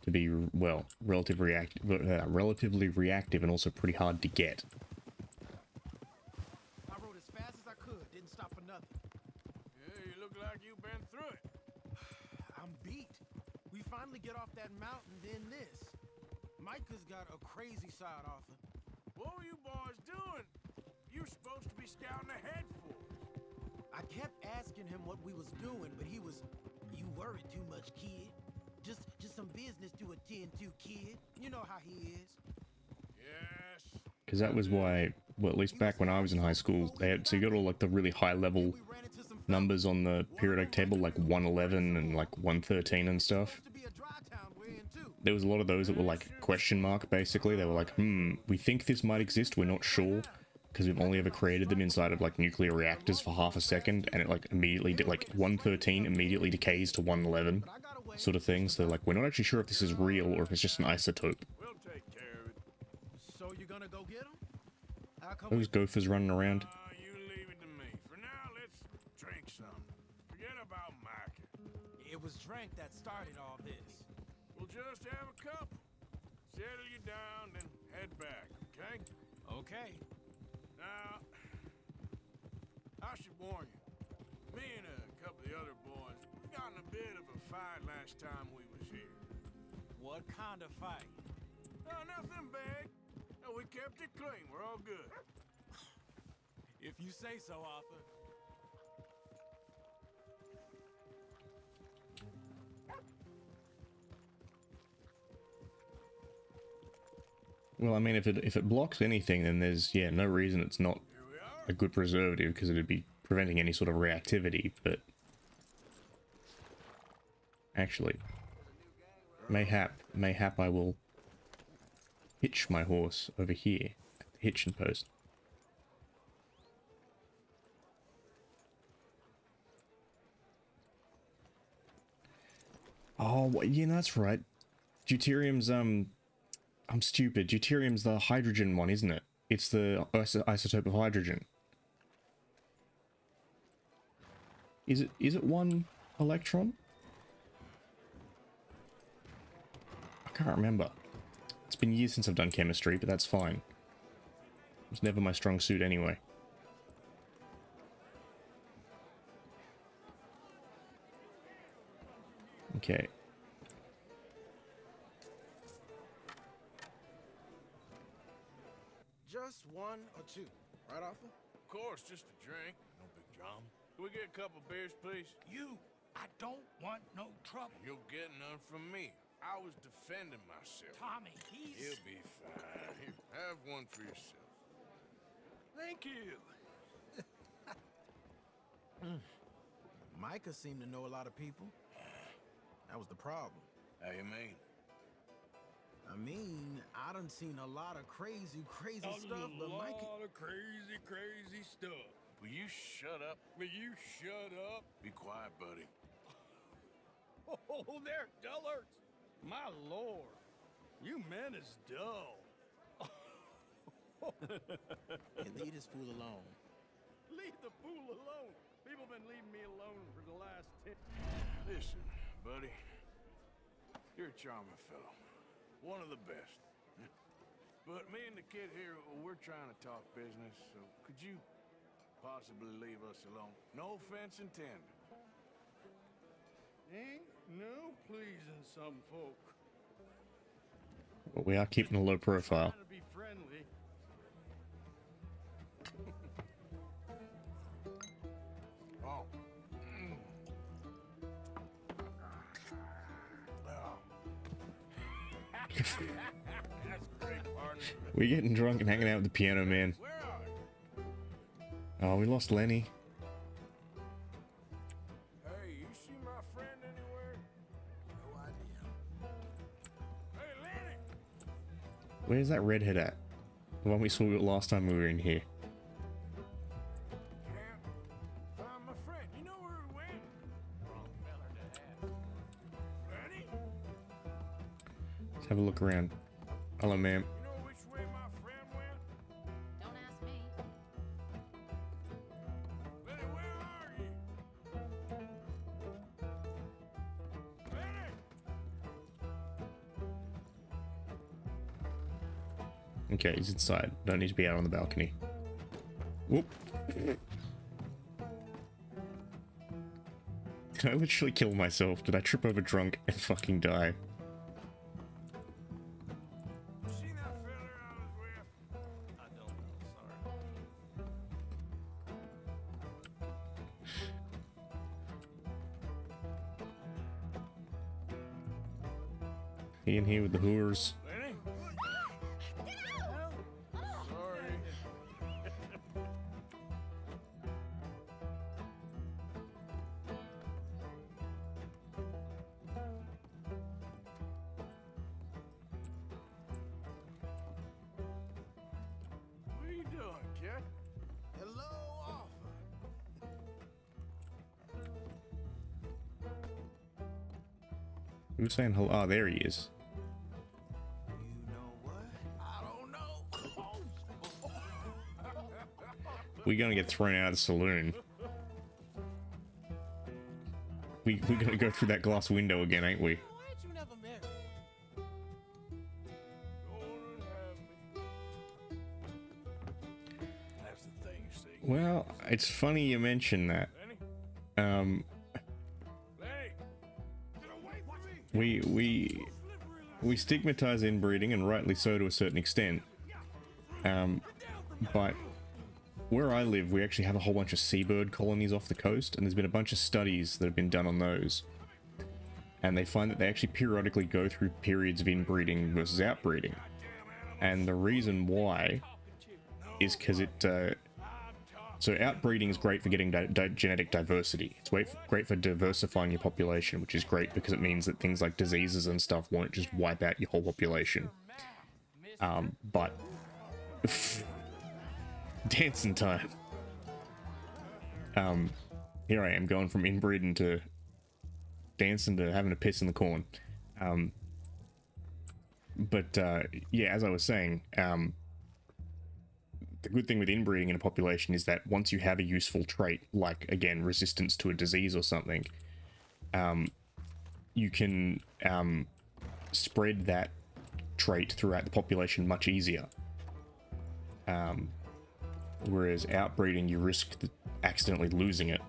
to be, well, relatively reactive and also pretty hard to get. I rode as fast as I could, didn't stop for nothing. Yeah, you look like you've been through it. I'm beat. We finally get off that mountain, then this. Micah's got a crazy side, Arthur. What were you boys doing? You're supposed to be scouting ahead for us. I kept asking him what we was doing, but he was, "You worry too much, kid. Just some business to attend to, kid. You know how he is." Yes. Because that was why, well, at least back when I was in high school, they had, so you got all like the really high level numbers on the periodic table, like 111 and like 113 and stuff. there was a lot of those that were like question mark, basically. They were like, we think this might exist, we're not sure, because we've only ever created them inside of like nuclear reactors for half a second, and it like immediately did like 113 immediately decays to 111 sort of thing. So like, we're not actually sure if this is real or if it's just an isotope. We'll take care of it. So you're gonna go get him? How come Those gophers running around. You leave it to me. For now, let's drink some. Forget about Mike. It was drink that started all this. We'll just have a couple. Settle you down, then head back, okay? Okay. Now, I should warn you. Me and a couple of the other boys, we got in a bit of a fight last time we was here. What kind of fight? Nothing big. No, we kept it clean. We're all good. If you say so, Arthur. Well, I mean, if it blocks anything, then there's, yeah, no reason it's not a good preservative, because it'd be preventing any sort of reactivity, but... Actually, mayhap I will hitch my horse over here at the hitching post. Oh, yeah, that's right. Deuterium's, I'm stupid. Deuterium's the hydrogen one, isn't it? It's the isotope of hydrogen. Is it one electron? I can't remember. It's been years since I've done chemistry, but that's fine. It's never my strong suit anyway. Okay. Just one or two, right, Arthur? Of course, just a drink. No big drama. Can we get a couple beers, please? I don't want no trouble. You'll get none from me. I was defending myself. Tommy, He'll be fine. Here, have one for yourself. Thank you. Micah seemed to know a lot of people. That was the problem. How you mean? I mean, I done seen a lot of crazy stuff, but Micah... A lot of crazy stuff. Will you shut up? Will you shut up? Be quiet, buddy. Oh, they're dullards. My lord, you men is dull. Hey, leave this fool alone. Leave the fool alone. People been leaving me alone for the last 10... Listen, buddy. You're a charming fellow. One of the best. But me and the kid here, we're trying to talk business, so could you possibly leave us alone? No offense intended. Ain't no pleasing some folk. But we are keeping a low profile. Trying to be friendly. Oh. That's great, partner. We're getting drunk and hanging out with the piano man. Where are you? Oh, we lost Lenny. Hey, you see my friend anywhere? No idea. Hey, Lenny! Where's that redhead at? The one we saw last time we were in here. Can't find my friend. You know where he went? Wrong feller to have. Lenny? Let's have a look around. Hello, ma'am. You know which way my friend went? Don't ask me. Lenny, where are you? Lenny! Okay, he's inside. Don't need to be out on the balcony. Whoop. Did I literally kill myself? Did I trip over drunk and fucking die? You see that feller I was with? I don't know, sorry. He in here with the whores. Lenny? Sorry. okay? Hello, Arthur. Who's saying hello? Oh, there he is. You know what? I don't know. We're gonna get thrown out of the saloon. We're gonna go through that glass window again, ain't we? Why ain't you never married? That's the thing, you see. Well, it's funny you mention that. Lenny? Lenny! Get away from me! We stigmatize inbreeding, and rightly so to a certain extent. But where I live, we actually have a whole bunch of seabird colonies off the coast, and there's been a bunch of studies that have been done on those. And they find that they actually periodically go through periods of inbreeding versus outbreeding. And the reason why is because it... so outbreeding is great for getting genetic diversity. It's great for diversifying your population, which is great because it means that things like diseases and stuff won't just wipe out your whole population. But... dancing time. Here I am going from inbreeding to dancing to having a piss in the corn. Yeah, as I was saying, the good thing with inbreeding in a population is that once you have a useful trait, like, again, resistance to a disease or something, you can spread that trait throughout the population much easier. Whereas outbreeding, you risk accidentally losing it.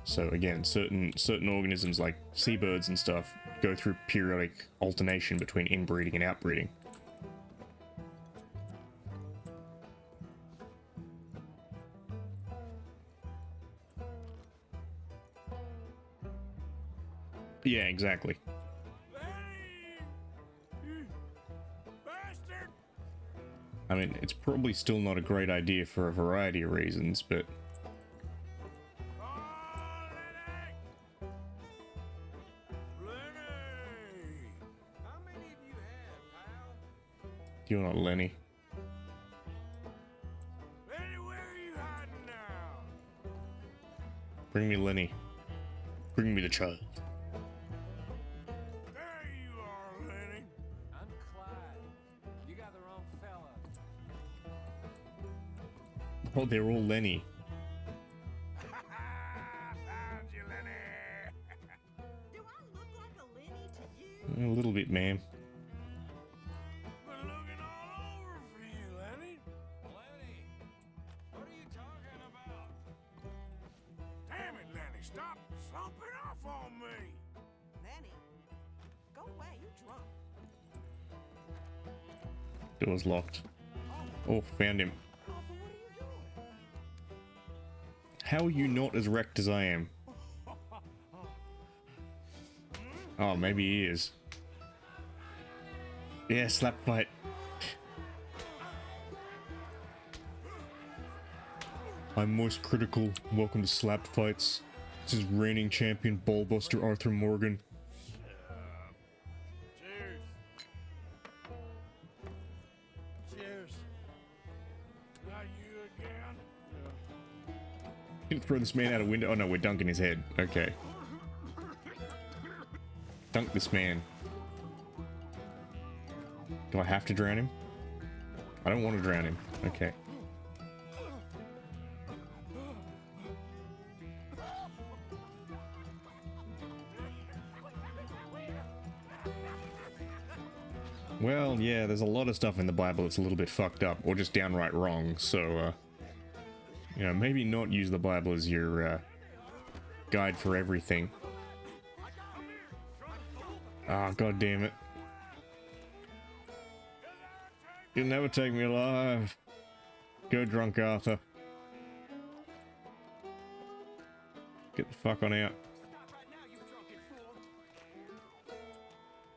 So again, certain organisms like seabirds and stuff go through periodic alternation between inbreeding and outbreeding. Yeah, exactly. I mean, it's probably still not a great idea for a variety of reasons, but... You're not Lenny. Lenny, where are you hiding now? Bring me Lenny. Bring me the child. There you are, Lenny. I'm Clyde. You got the wrong fella. Oh, they're all Lenny. Found you, Lenny. Do I look like a Lenny to you? A little bit, ma'am. Been looking all over for you, Lenny. Lenny, what are you talking about? Damn it, Lenny, stop slumping off on me. Lenny, go away, you drunk. Door's locked. Oh, found him. Arthur, what are you doing? How are you not as wrecked as I am? Oh, maybe he is. Yeah, slap fight. I'm most critical. Welcome to Slap Fights. This is reigning champion ballbuster Arthur Morgan. Cheers. Cheers. Not you again? Gonna throw this man out a window. Oh no, we're dunking his head. Okay. Dunk this man. Do I have to drown him? I don't want to drown him. Okay. Well, yeah, there's a lot of stuff in the Bible that's a little bit fucked up, or just downright wrong, so, you know, maybe not use the Bible as your, guide for everything. Ah, god damn it. You'll never take me alive. Go, drunk Arthur. Get the fuck on out.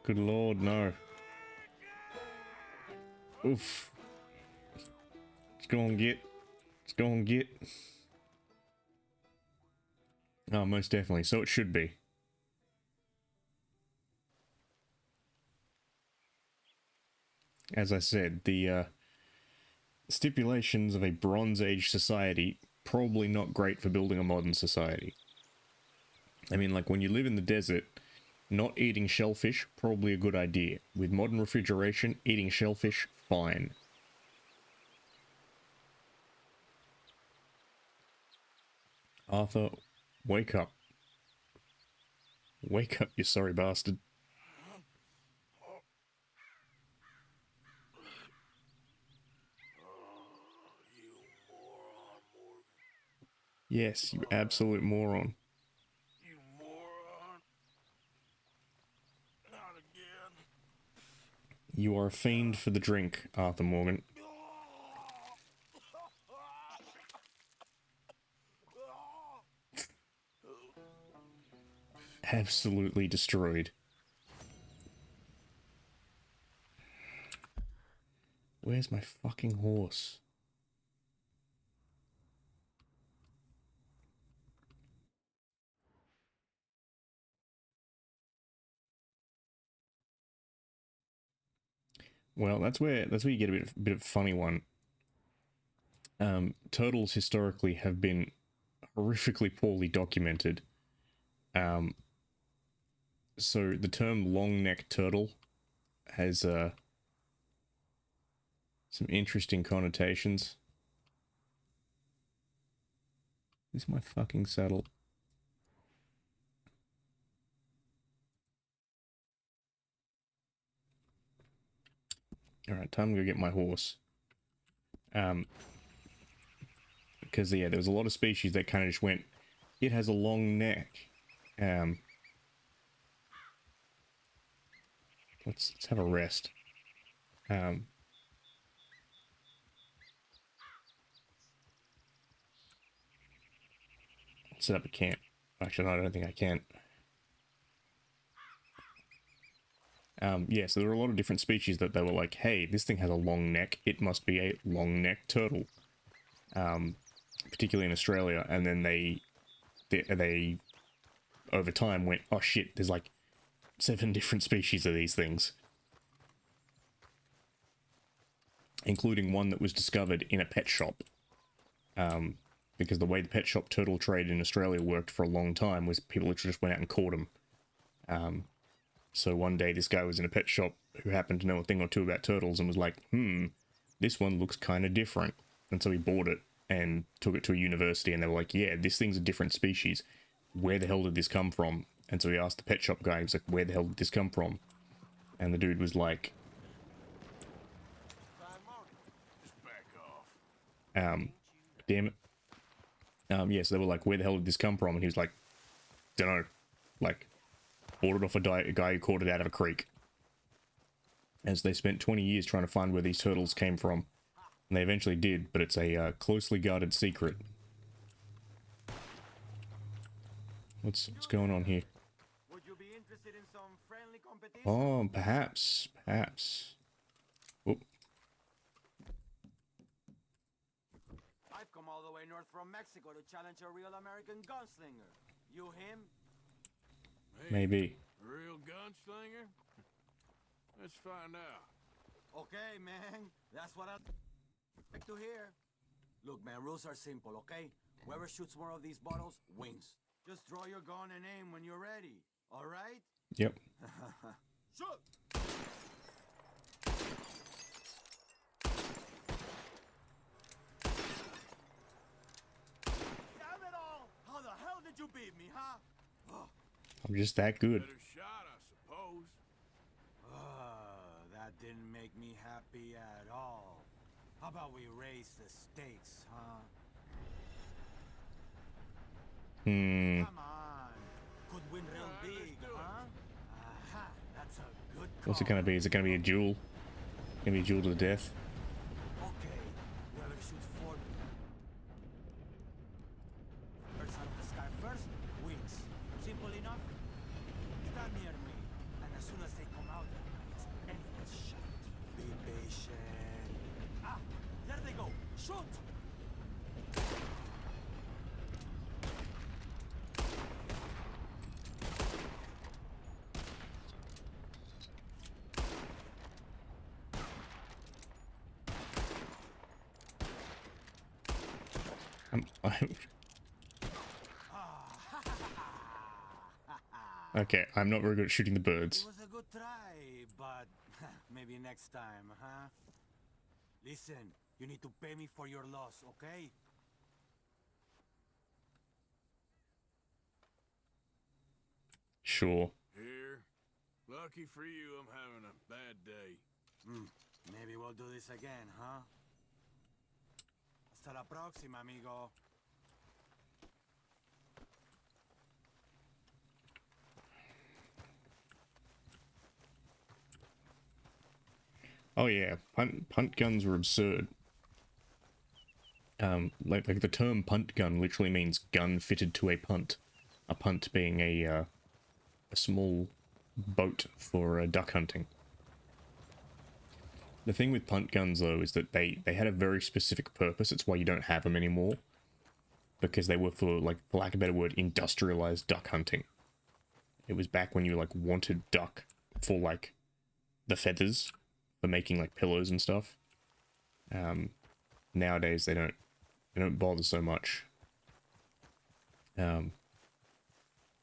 Good lord, no. Oof. Let's go and get. Let's go and get. Oh, most definitely. So it should be. As I said, the stipulations of a Bronze Age society, probably not great for building a modern society. I mean, like, when you live in the desert, not eating shellfish, probably a good idea. With modern refrigeration, eating shellfish, fine. Arthur, wake up. Wake up, you sorry bastard. Yes, you absolute moron. You moron. Not again. You are a fiend for the drink, Arthur Morgan. Absolutely destroyed. Where's my fucking horse? Well, that's where you get a bit of a funny one. Turtles historically have been horrifically poorly documented. So the term long-necked turtle has some interesting connotations. This is my fucking saddle. Alright, time to go get my horse. Because, yeah, there was a lot of species that kind of just went, it has a long neck. Let's have a rest. Set up a camp. Actually, no, I don't think I can. Yeah, so there were a lot of different species that they were like, hey, this thing has a long neck, it must be a long-necked turtle. Particularly in Australia, and then they over time went, oh shit, there's like 7 different species of these things. Including one that was discovered in a pet shop. Because the way the pet shop turtle trade in Australia worked for a long time was people literally just went out and caught them. So one day this guy was in a pet shop who happened to know a thing or two about turtles and was like, this one looks kind of different. And so he bought it and took it to a university, and they were like, yeah, this thing's a different species. Where the hell did this come from? And so he asked the pet shop guy, he was like, where the hell did this come from? And the dude was like, Just back off. damn it. Yeah, so they were like, where the hell did this come from? And he was like, dunno. Like, bought it off a guy who caught it out of a creek. As they spent 20 years trying to find where these turtles came from. And they eventually did, but it's a closely guarded secret. What's going on here? Would you be interested in some friendly competition? Oh, perhaps. Oh. I've come all the way north from Mexico to challenge a real American gunslinger. You him? Hey, Maybe. Real gunslinger? Let's find out. Okay, man. That's what I'd like to hear. Look, man, rules are simple, okay? Whoever shoots more of these bottles wins. Just draw your gun and aim when you're ready. All right? Yep. Shoot! Damn it all! How the hell did you beat me, huh? I'm just that good. Better shot, I suppose. That didn't make me happy at all. How about we raise the stakes, huh? Come on. Could win real big, huh? Aha, that's a good call. What's it gonna be? Is it gonna be a duel? Gonna be a duel to the death? Okay, whoever shoots for birds out of the sky first wins. Simple enough. Stand near me, and as soon as they come out, it's anyone's shot. Be patient. Ah, there they go. Shoot! Okay, I'm not very good at shooting the birds. It was a good try, but maybe next time, huh? Listen, you need to pay me for your loss, okay? Sure. Here. Lucky for you, I'm having a bad day. Maybe we'll do this again, huh? Hasta la próxima, amigo. Oh yeah, punt guns were absurd. Like the term punt gun literally means gun fitted to a punt. A punt being a small boat for duck hunting. The thing with punt guns though is that they had a very specific purpose. It's why you don't have them anymore, because they were for, like, for lack of a better word, industrialized duck hunting. It was back when you like wanted duck for like the feathers, for making like pillows and stuff. Nowadays they don't bother so much.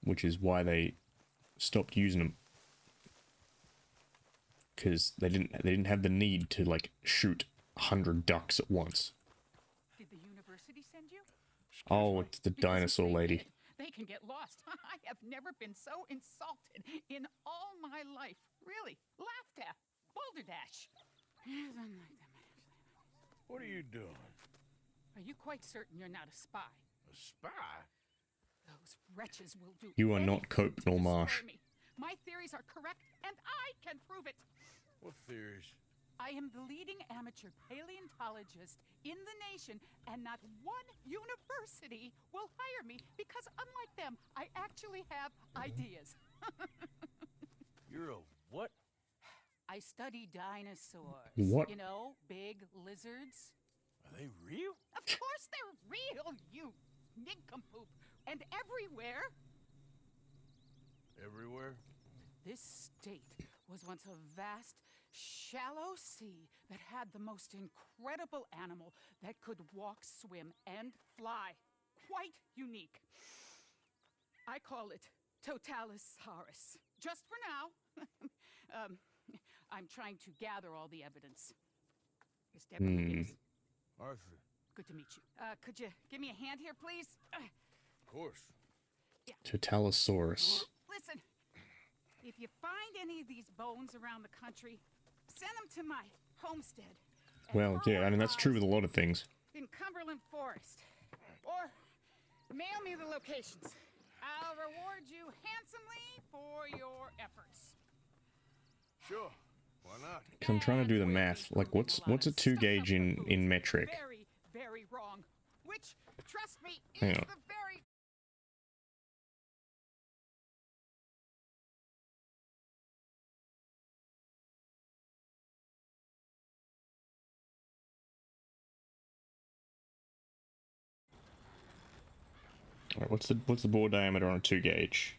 Which is why they stopped using them, because they didn't have the need to like shoot 100 ducks at once. Did the university send you? Oh, it's the dinosaur lady. They can get lost. I have never been so insulted in all my life. Really, laughed at. Balderdash. What are you doing? Are you quite certain you're not a spy? A spy? Those wretches will do. You are not Cope nor Marsh. My theories are correct, and I can prove it. What theories? I am the leading amateur paleontologist in the nation, and not one university will hire me because, unlike them, I actually have ideas. You're a what? I study dinosaurs. What? You know, big lizards. Are they real? Of course they're real, you nincompoop. And everywhere. Everywhere? This state was once a vast, shallow sea that had the most incredible animal that could walk, swim, and fly. Quite unique. I call it Totalisaurus. Just for now. I'm trying to gather all the evidence. Is Deborah McGinnis? Arthur. Good to meet you. Could you give me a hand here, please? Of course. Yeah. Totalosaurus. Listen, if you find any of these bones around the country, send them to my homestead. Well, yeah, I mean, that's true with a lot of things. In Cumberland Forest. Or mail me the locations. I'll reward you handsomely for your efforts. Sure. Why not? Because I'm trying to do the math. Like, what's a 2 gauge in metric? Very, very wrong. Which, trust me, is Hang on. the very... Alright, what's the bore diameter on a 2 gauge?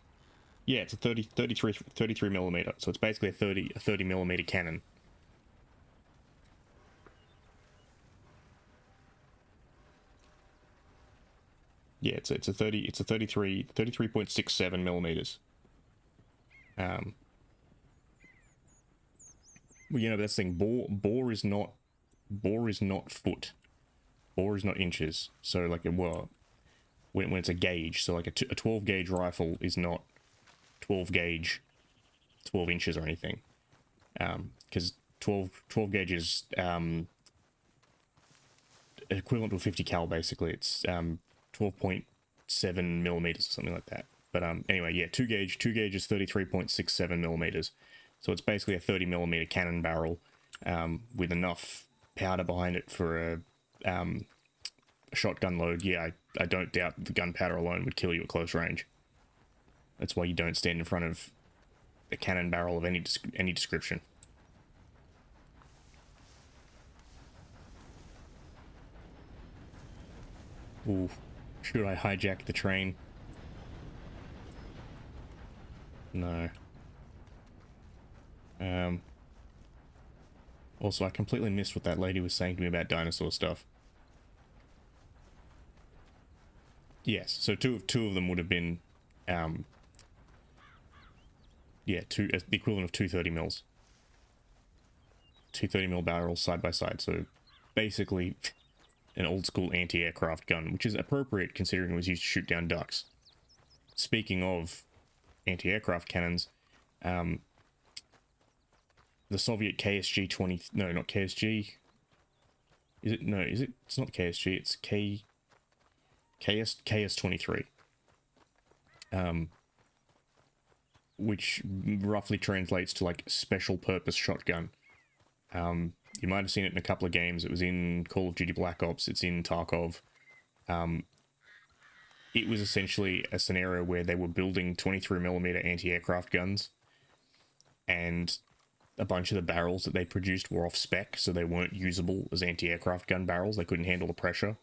Yeah, it's a 33 millimeter. So it's basically a 30 millimeter cannon. Yeah, it's a 33.67 millimeters. Well, you know, that's the thing. Bore is not foot. Bore is not inches. So like, well, when it's a gauge, so like a 12 gauge rifle is not 12 gauge, 12 inches or anything. Because 12 gauge is equivalent to a 50 cal basically. It's 12.7 millimeters or something like that. But anyway, yeah, 2 gauge is 33.67 millimeters. So it's basically a 30 millimeter cannon barrel with enough powder behind it for a shotgun load. Yeah, I don't doubt the gunpowder alone would kill you at close range. That's why you don't stand in front of a cannon barrel of any description. Ooh, should I hijack the train? No. Also, I completely missed what that lady was saying to me about dinosaur stuff. Yes, so two of them would have been, yeah, the equivalent of 230 mils. 230 mil barrels side by side, so basically an old school anti-aircraft gun, which is appropriate considering it was used to shoot down ducks. Speaking of anti-aircraft cannons, the Soviet KSG-20, no, not KSG, is it? No, is it? It's not KSG, it's KS-23, which roughly translates to like special purpose shotgun. You might have seen it in a couple of games. It was in Call of Duty Black Ops. It's in Tarkov. It was essentially a scenario where they were building 23mm anti-aircraft guns, and a bunch of the barrels that they produced were off spec, so they weren't usable as anti-aircraft gun barrels. They couldn't handle the pressure.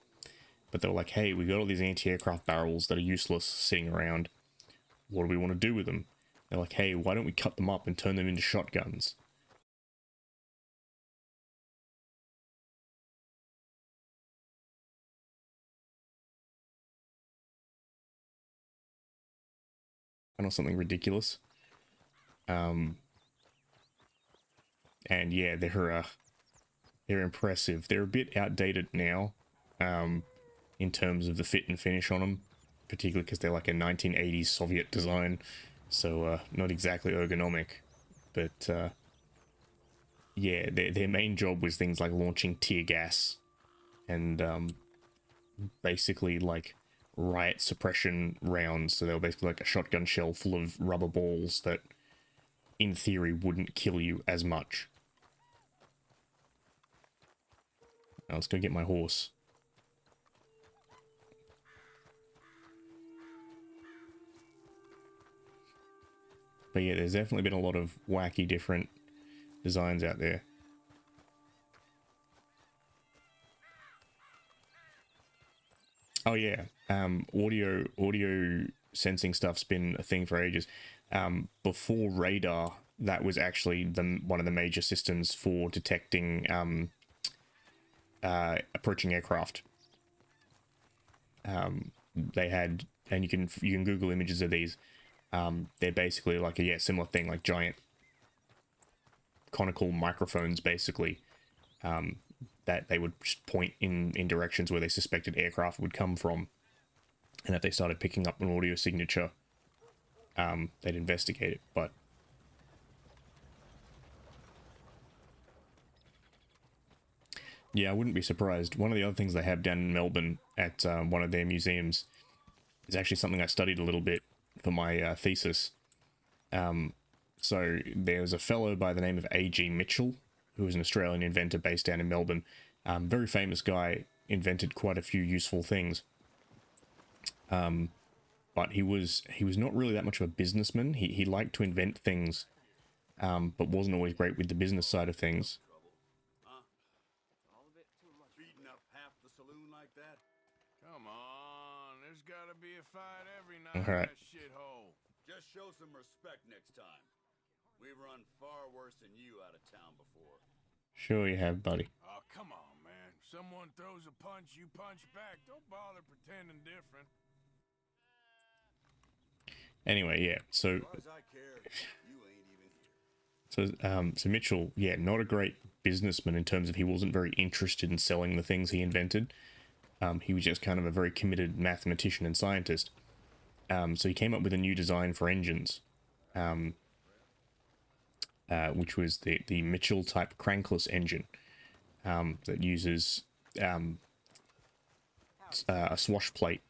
But they were like, hey, we got all these anti-aircraft barrels that are useless sitting around. What do we want to do with them? They're like, hey, why don't we cut them up and turn them into shotguns? Or something ridiculous. And yeah, they're impressive. They're a bit outdated now, in terms of the fit and finish on them, particularly because they're like a 1980s Soviet design, so not exactly ergonomic. But yeah, their main job was things like launching tear gas and basically like riot suppression rounds. So they were basically like a shotgun shell full of rubber balls that in theory wouldn't kill you as much. Now let's go get my horse. But yeah, there's definitely been a lot of wacky different designs out there. Oh yeah, audio sensing stuff's been a thing for ages. Before radar, that was actually one of the major systems for detecting approaching aircraft. They had, and you can Google images of these. They're basically like a similar thing, like giant conical microphones, basically, that they would just point in directions where they suspected aircraft would come from, and if they started picking up an audio signature, they'd investigate it. But yeah, I wouldn't be surprised. One of the other things they have down in Melbourne at one of their museums is actually something I studied a little bit for my thesis. So there's a fellow by the name of A.G. Mitchell, who was an Australian inventor based down in Melbourne. Very famous guy, invented quite a few useful things. But he was not really that much of a businessman. He liked to invent things, but wasn't always great with the business side of things. Beating up half the saloon like that? Come on, there's gotta be a fight every night All right. in that shithole. Just show some respect next time. We've run far worse than you out of town before. Sure you have, buddy. Oh, come on, man. Someone throws a punch, you punch back. Don't bother pretending different. Anyway, yeah, so As far as I care, you ain't even here. So Mitchell, yeah, not a great businessman in terms of he wasn't very interested in selling the things he invented. He was just kind of a very committed mathematician and scientist. So he came up with a new design for engines, which was the Mitchell type crankless engine, that uses a swash plate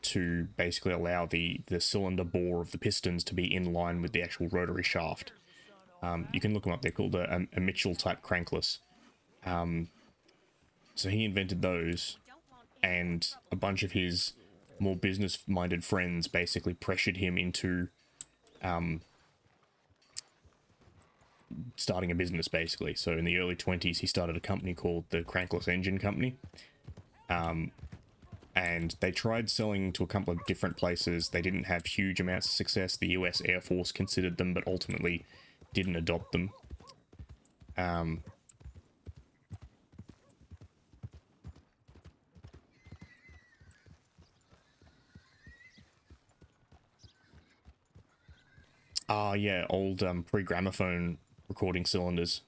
to basically allow the cylinder bore of the pistons to be in line with the actual rotary shaft. You can look them up. They're called a Mitchell type crankless. So he invented those, and a bunch of his more business-minded friends basically pressured him into starting a business, basically. So in the early 20s, he started a company called the Crankless Engine Company. And they tried selling to a couple of different places. They didn't have huge amounts of success. The US Air Force considered them, but ultimately didn't adopt them. Ah, yeah, old pre-gramophone recording cylinders.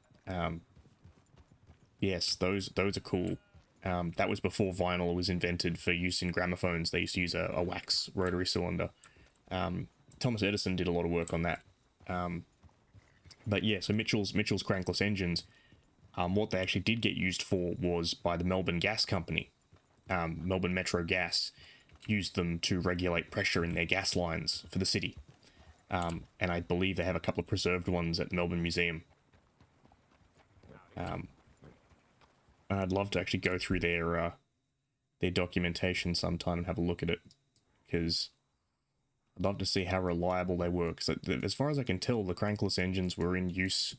Yes, those are cool. That was before vinyl was invented for use in gramophones. They used to use a wax rotary cylinder. Thomas Edison did a lot of work on that. But yeah, so Mitchell's crankless engines, what they actually did get used for was by the Melbourne Gas Company. Melbourne Metro Gas used them to regulate pressure in their gas lines for the city. And I believe they have a couple of preserved ones at the Melbourne Museum. I'd love to actually go through their documentation sometime and have a look at it, because I'd love to see how reliable they were. Because as far as I can tell, the crankless engines were in use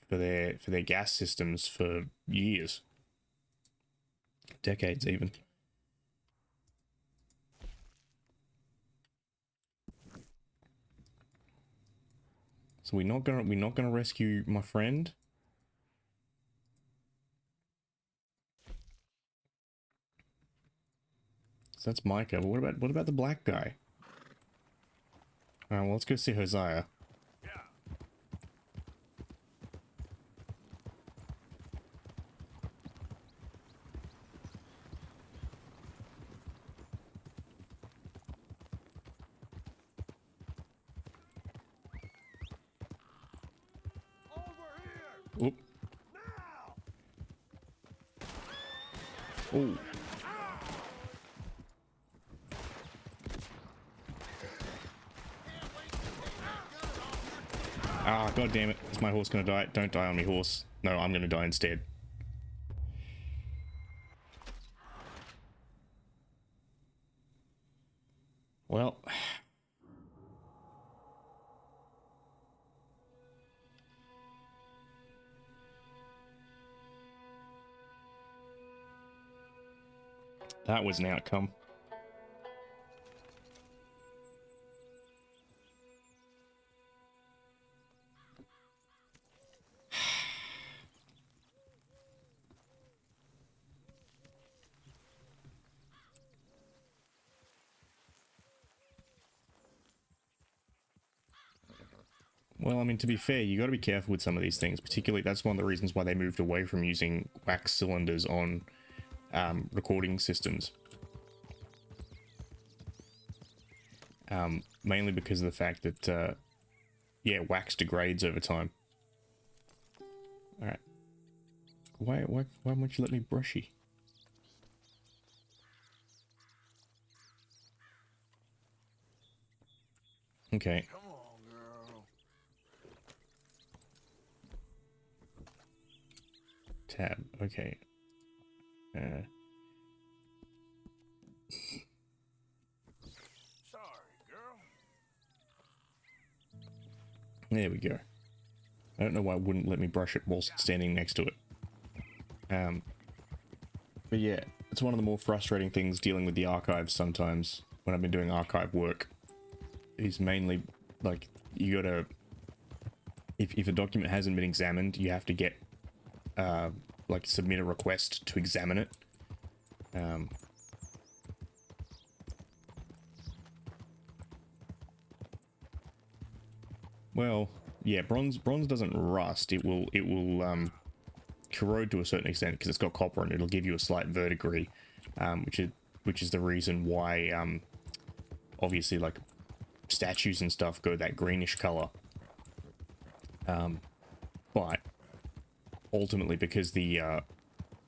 for their gas systems for years, decades even. So we're not gonna rescue my friend. So that's Micah. But what about the black guy? Well, let's go see Hosea. Oop. Oh. Ah, god damn it. Is my horse gonna die? Don't die on me, horse. No, I'm gonna die instead. Well. That was an outcome. Well, I mean, to be fair, you got to be careful with some of these things. Particularly, that's one of the reasons why they moved away from using wax cylinders on recording systems. Mainly because of the fact that, yeah, wax degrades over time. All right. Why won't you let me brushy? Okay. Come on, girl. Tab. Okay. Sorry, girl. There we go. I don't know why it wouldn't let me brush it whilst standing next to it. But yeah, it's one of the more frustrating things dealing with the archives sometimes when I've been doing archive work. Is mainly, like, you gotta... If a document hasn't been examined, you have to get, like, submit a request to examine it. Well, yeah, bronze doesn't rust. It will corrode to a certain extent because it's got copper in it. It'll give you a slight verdigris, which is the reason why obviously, like, statues and stuff go that greenish color. But ultimately, because the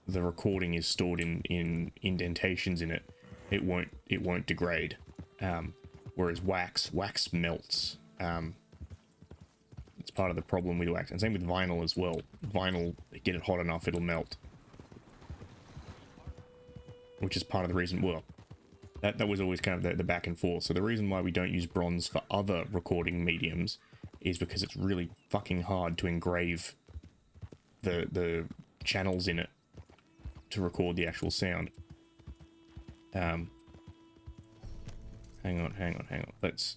recording is stored in indentations in it, it won't degrade. Whereas wax melts. It's part of the problem with wax, and same with vinyl as well. Vinyl, get it hot enough, it'll melt. Which is part of the reason, well, that was always kind of the back and forth. So the reason why we don't use bronze for other recording mediums is because it's really fucking hard to engrave the channels in it to record the actual sound. Hang on. Let's...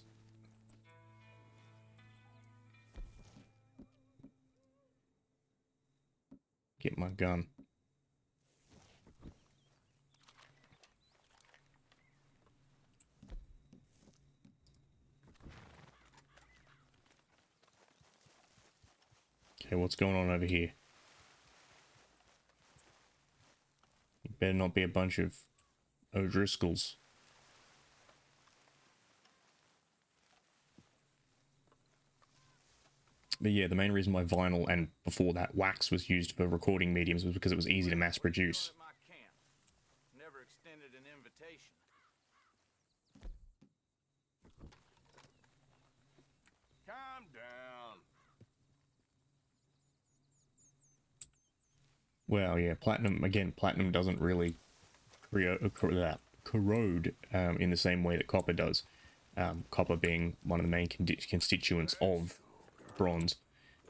get my gun. Okay, what's going on over here? It better not be a bunch of O'Driscolls. But yeah, the main reason why vinyl and before that wax was used for recording mediums was because it was easy to mass produce. Never extended an invitation. Calm down. Well, yeah, platinum, again, platinum doesn't really corrode in the same way that copper does. Copper being one of the main constituents of bronze.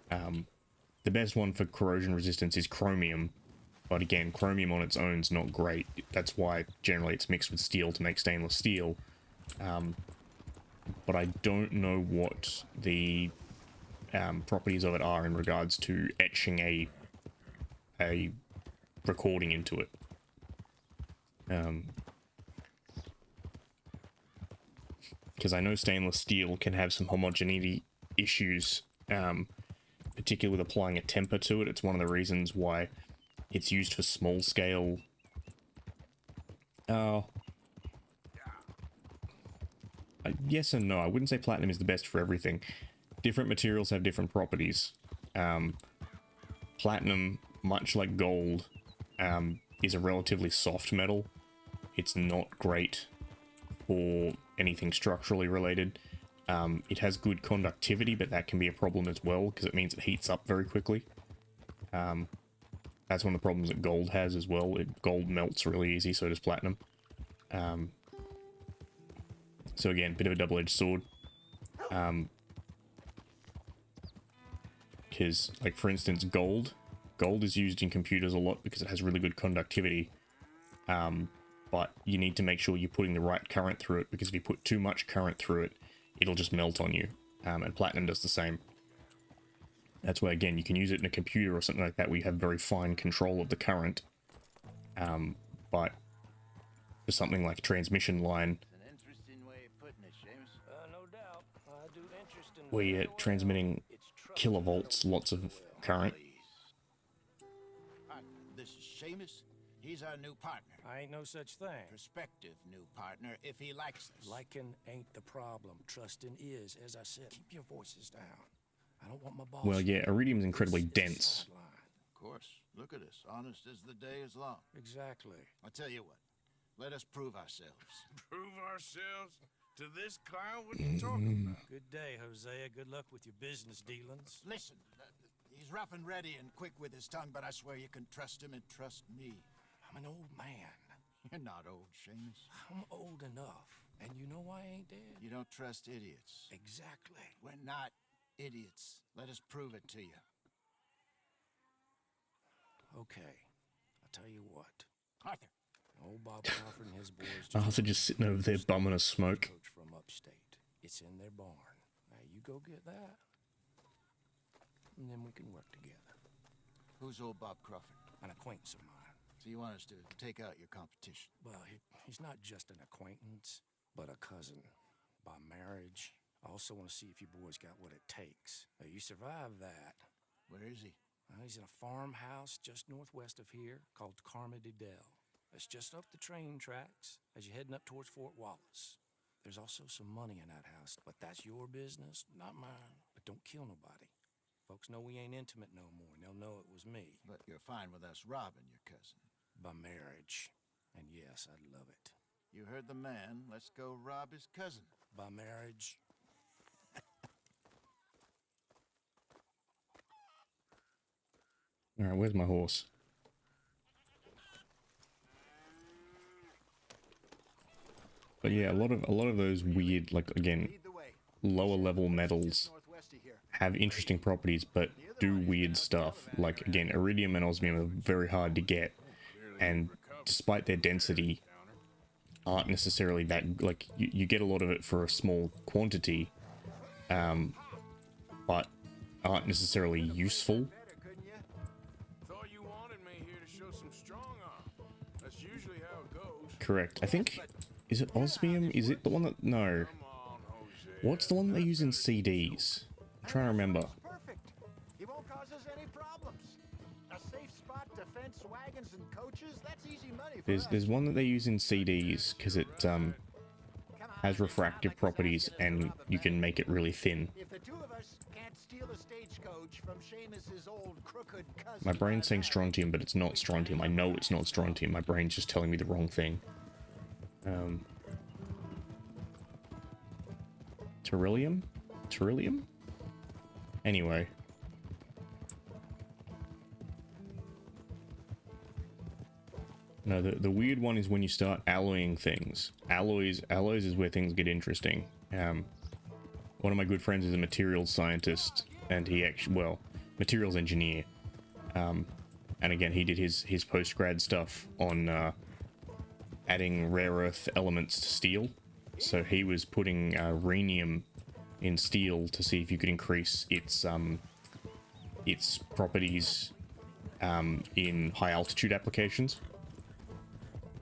The best one for corrosion resistance is chromium, but again, chromium on its own is not great. That's why generally it's mixed with steel to make stainless steel. But I don't know what the properties of it are in regards to etching a recording into it. Because I know stainless steel can have some homogeneity issues, particularly with applying a temper to it. It's one of the reasons why it's used for small scale. Yes and no. I wouldn't say platinum is the best for everything. Different materials have different properties. Platinum, much like gold, is a relatively soft metal. It's not great for anything structurally related. It has good conductivity, but that can be a problem as well, because it means it heats up very quickly. That's one of the problems that gold has as well. Gold melts really easy, so does platinum. So again, bit of a double-edged sword. Because, like, for instance, gold is used in computers a lot because it has really good conductivity. But you need to make sure you're putting the right current through it, because if you put too much current through it, it'll just melt on you. And platinum does the same. That's why, again, you can use it in a computer or something like that where you have very fine control of the current. But for something like a transmission line, where you're transmitting kilovolts, lots of current. This is Seamus. He's our new partner. I ain't no such thing. Prospective new partner, if he likes us. Liking ain't the problem. Trusting is. As I said, keep your voices down. I don't want my boss. Well, yeah, iridium is incredibly dense. Of course. Look at us. Honest as the day is long. Exactly. I'll tell you what. Let us prove ourselves. Prove ourselves? To this clown? What are you talking about? Good day, Hosea. Good luck with your business dealings. Listen, he's rough and ready and quick with his tongue, but I swear you can trust him and trust me. I'm an old man. You're not old, Seamus. I'm old enough. And you know why I ain't dead? You don't trust idiots. Exactly. We're not idiots. Let us prove it to you. Okay. I'll tell you what. Arthur. Old Bob Crawford and his boys Arthur just sitting over there bumming a smoke. Coach from upstate. It's in their barn. Now you go get that, and then we can work together. Who's old Bob Crawford? An acquaintance of mine. So you want us to take out your competition? Well, he's not just an acquaintance, but a cousin. By marriage. I also want to see if you boys got what it takes. Now, you survive that. Where is he? He's in a farmhouse just northwest of here called Carmody Dell. It's just up the train tracks as you're heading up towards Fort Wallace. There's also some money in that house, but that's your business, not mine. But don't kill nobody. Folks know we ain't intimate no more, and they'll know it was me. But you're fine with us robbing your cousin. By marriage. And yes, I'd love it. You heard the man. Let's go rob his cousin. By marriage. Alright, where's my horse? But yeah, a lot of those weird, like, again, lower level metals have interesting properties, but do weird stuff. Like, again, iridium and osmium are very hard to get, and despite their density, aren't necessarily that, like, you get a lot of it for a small quantity, but aren't necessarily useful. Thought you wanted me here to show some strong arm. That's usually how it goes. Correct. I think... Is it osmium? Is it the one that... No. What's the one they use in CDs? I'm trying to remember. safe spot to fence wagons and coaches? That's easy money for us. There's one that they use in CDs because it has refractive properties and you can make it really thin. If the two of us can't steal a stagecoach from Seamus's old crooked cousin. My brain's saying strontium, but it's not strontium. I know it's not strontium. My brain's just telling me the wrong thing. Beryllium? Beryllium? Anyway. No, the weird one is when you start alloying things. Alloys is where things get interesting. One of my good friends is a materials scientist, and he actually, well, materials engineer. And again, he did his post-grad stuff on adding rare earth elements to steel. So he was putting rhenium in steel to see if you could increase its properties in high altitude applications.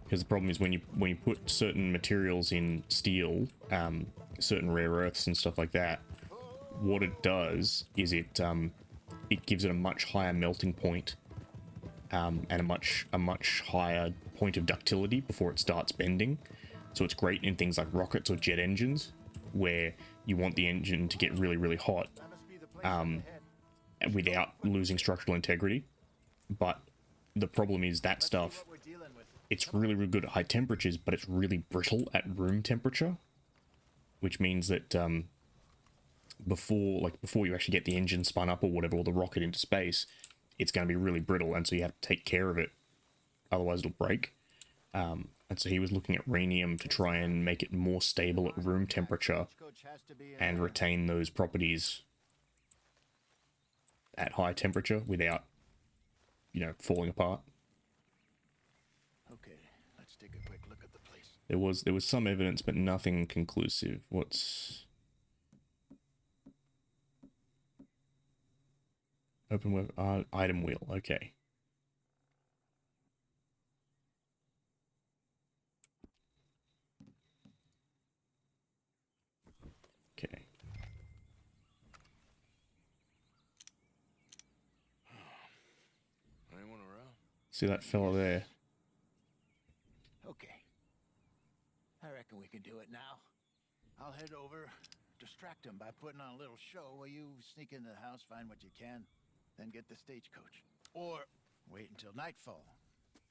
Because the problem is when you put certain materials in steel, certain rare earths and stuff like that, what it does is it gives it a much higher melting point, and a much higher point of ductility before it starts bending. So it's great in things like rockets or jet engines, where you want the engine to get really hot, without losing structural integrity. But the problem is that stuff, it's really good at high temperatures, but it's really brittle at room temperature, which means that before you actually get the engine spun up or whatever, or the rocket into space, it's going to be really brittle, and so you have to take care of it, otherwise it'll break. And so he was looking at rhenium to try and make it more stable at room temperature and retain those properties at high temperature without, falling apart. Okay, let's take a quick look at the place. There was some evidence, but nothing conclusive. What's open web item wheel? Okay. Okay. Anyone around? See that fella there? Okay. I reckon we can do it now. I'll head over, distract him by putting on a little show while you sneak into the house, find what you can, then get the stagecoach. Or wait until nightfall.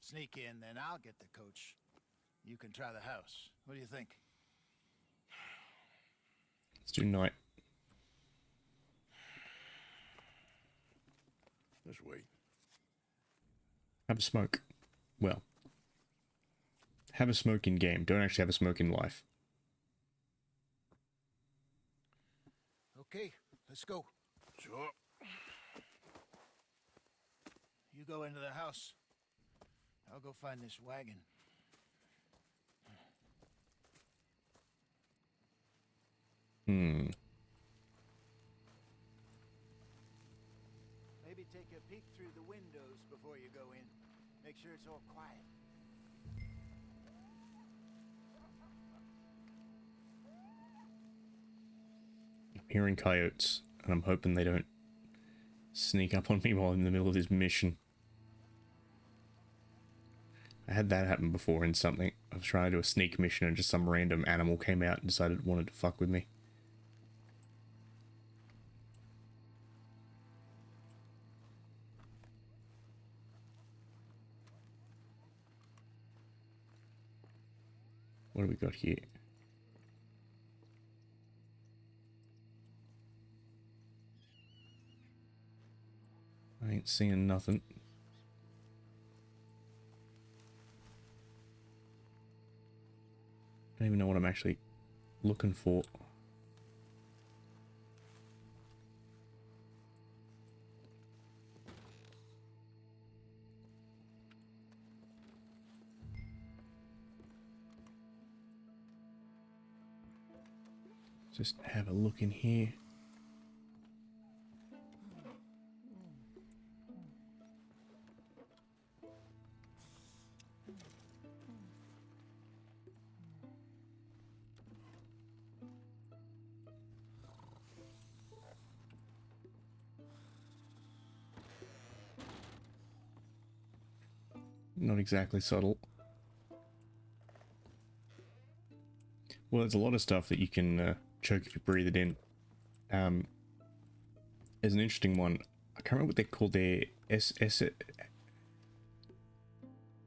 Sneak in, then I'll get the coach. You can try the house. What do you think? Let's do night. Just wait. Have a smoke. Well, have a smoke in game. Don't actually have a smoke in life. Okay, let's go. Sure. You go into the house. I'll go find this wagon. Maybe take a peek through the windows before you go in. Make sure it's all quiet. I'm hearing coyotes, and I'm hoping they don't sneak up on me while I'm in the middle of this mission. I had that happen before in something. I was trying to do a sneak mission and just some random animal came out and decided it wanted to fuck with me. What do we got here? I ain't seeing nothing. I don't even know what I'm actually looking for. Just have a look in here. not exactly subtle. Well, there's a lot of stuff that you can choke if you breathe it in. There's an interesting one. I can't remember what they're called. They're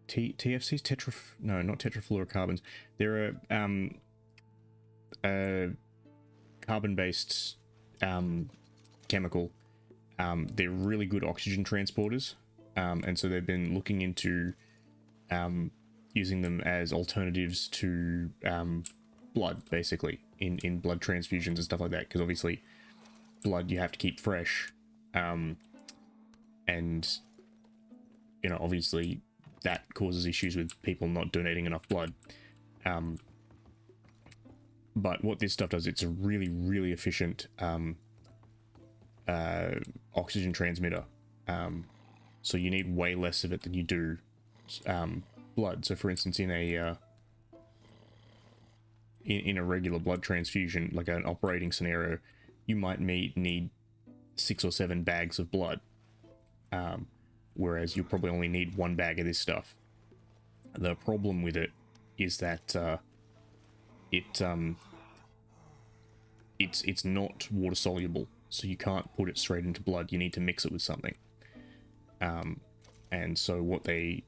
TFCs? No, not tetrafluorocarbons. They're a carbon-based chemical. They're really good oxygen transporters, and so they've been looking into using them as alternatives to blood, basically, in blood transfusions and stuff like that, because obviously blood you have to keep fresh, and you know, obviously that causes issues with people not donating enough blood. But what this stuff does, it's a really, really efficient oxygen transmitter. So you need way less of it than you do blood. So for instance, in a regular blood transfusion, like an operating scenario, you might need 6 or 7 bags of blood, whereas you'll probably only need 1 bag of this stuff. The problem with it is that it's not water soluble, so you can't put it straight into blood. You need to mix it with something. And so what they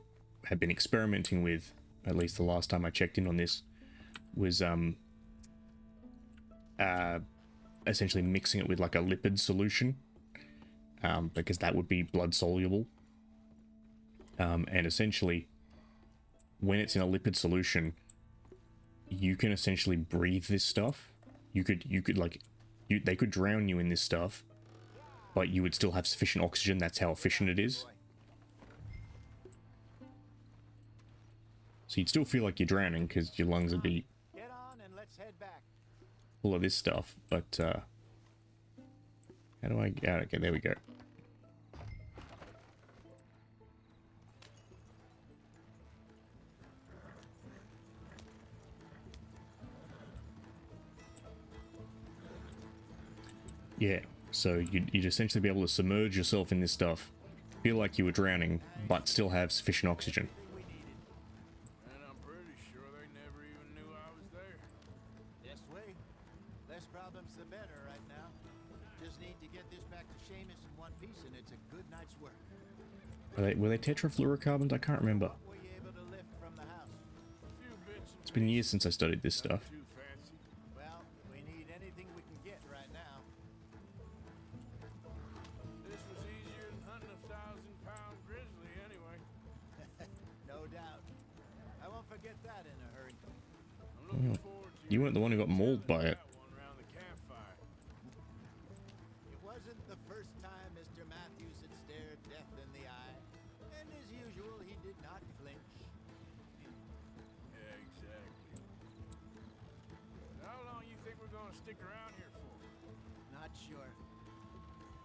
have been experimenting with, at least the last time I checked in on this, was essentially mixing it with like a lipid solution, because that would be blood soluble. And essentially, when it's in a lipid solution, you can essentially breathe this stuff. You could like, they could drown you in this stuff, but you would still have sufficient oxygen. That's how efficient it is. So you'd still feel like you're drowning because your lungs would be full of this stuff. But how do I get out? Okay, there we go. Yeah, so you'd essentially be able to submerge yourself in this stuff, feel like you were drowning, but still have sufficient oxygen. And I'm pretty sure they never even knew I was there. Yes, way. Less problems the better right now. Just need to get this back to Seamus in one piece and it's a good night's work. Were they tetrafluorocarbons? I can't remember. What were you able to lift from the house? It's been years since I studied this stuff. Well, we need anything we can get right now. This was easier than hunting a 1,000-pound grizzly anyway. No doubt. I won't forget that in a hurry. I'm looking forward to You weren't the one who got mauled by it. one around the campfire. It wasn't the first time Mr. Matthews had stared death in the eye. And as usual, he did not flinch. Yeah, exactly. How long you think we're gonna stick around here for? Not sure.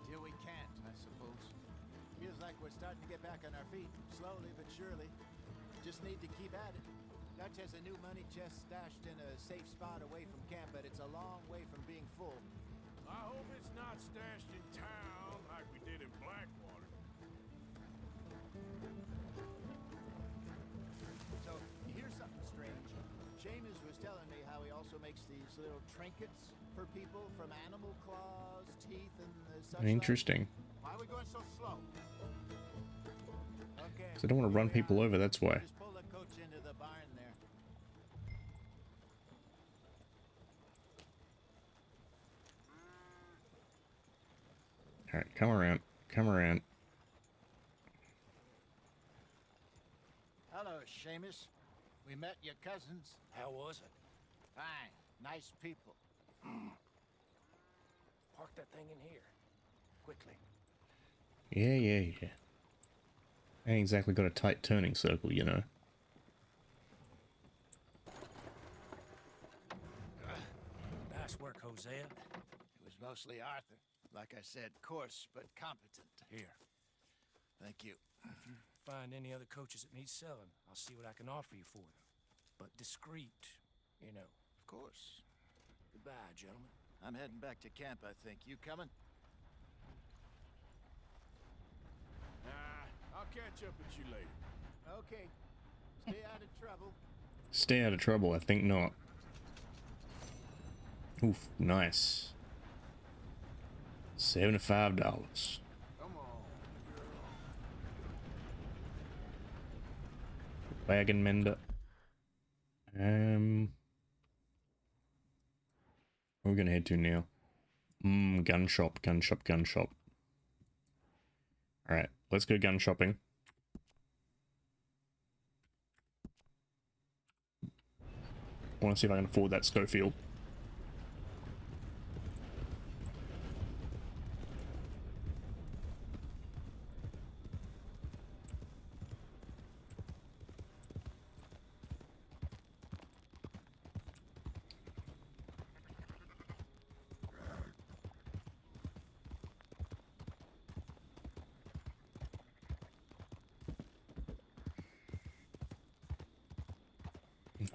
Till we can't, I suppose. Feels like we're starting to get back on our feet, slowly but surely. Just need to keep at it. Dutch has a new money chest stashed in a safe spot away from camp, but it's a long way from being full. I hope it's not stashed in town like we did in Blackwater. So, here's something strange. Seamus was telling me how he also makes these little trinkets for people from animal claws, teeth, and such. Interesting. Why are we going so slow? Okay. Because I don't want to run people over, that's why. Just pull the coach into the barn there. Alright, come around. Come around. Hello, Seamus. We met your cousins. How was it? Fine. Nice people. Park that thing in here. Quickly. Yeah. I ain't exactly got a tight turning circle, you know. Nice work, Hosea. It was mostly Arthur. Like I said, coarse but competent. Here. Thank you. If you find any other coaches that need selling, I'll see what I can offer you for them. But discreet, you know. Of course. Goodbye, gentlemen. I'm heading back to camp, I think. You coming? Nah, I'll catch up with you later. Okay. Stay out of trouble. Stay out of trouble, I think not. Oof, nice. $75. Come on, Wagon mender. Where are we gonna head to now? Gun shop, gun shop, gun shop. Alright, let's go gun shopping. I want to see if I can afford that Schofield.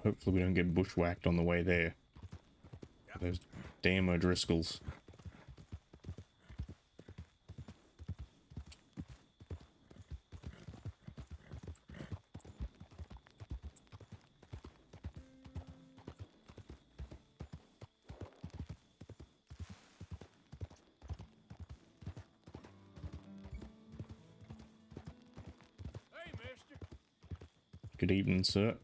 Hopefully we don't get bushwhacked on the way there. Those damn O'Driscolls. Hey, mister. Good evening, sir.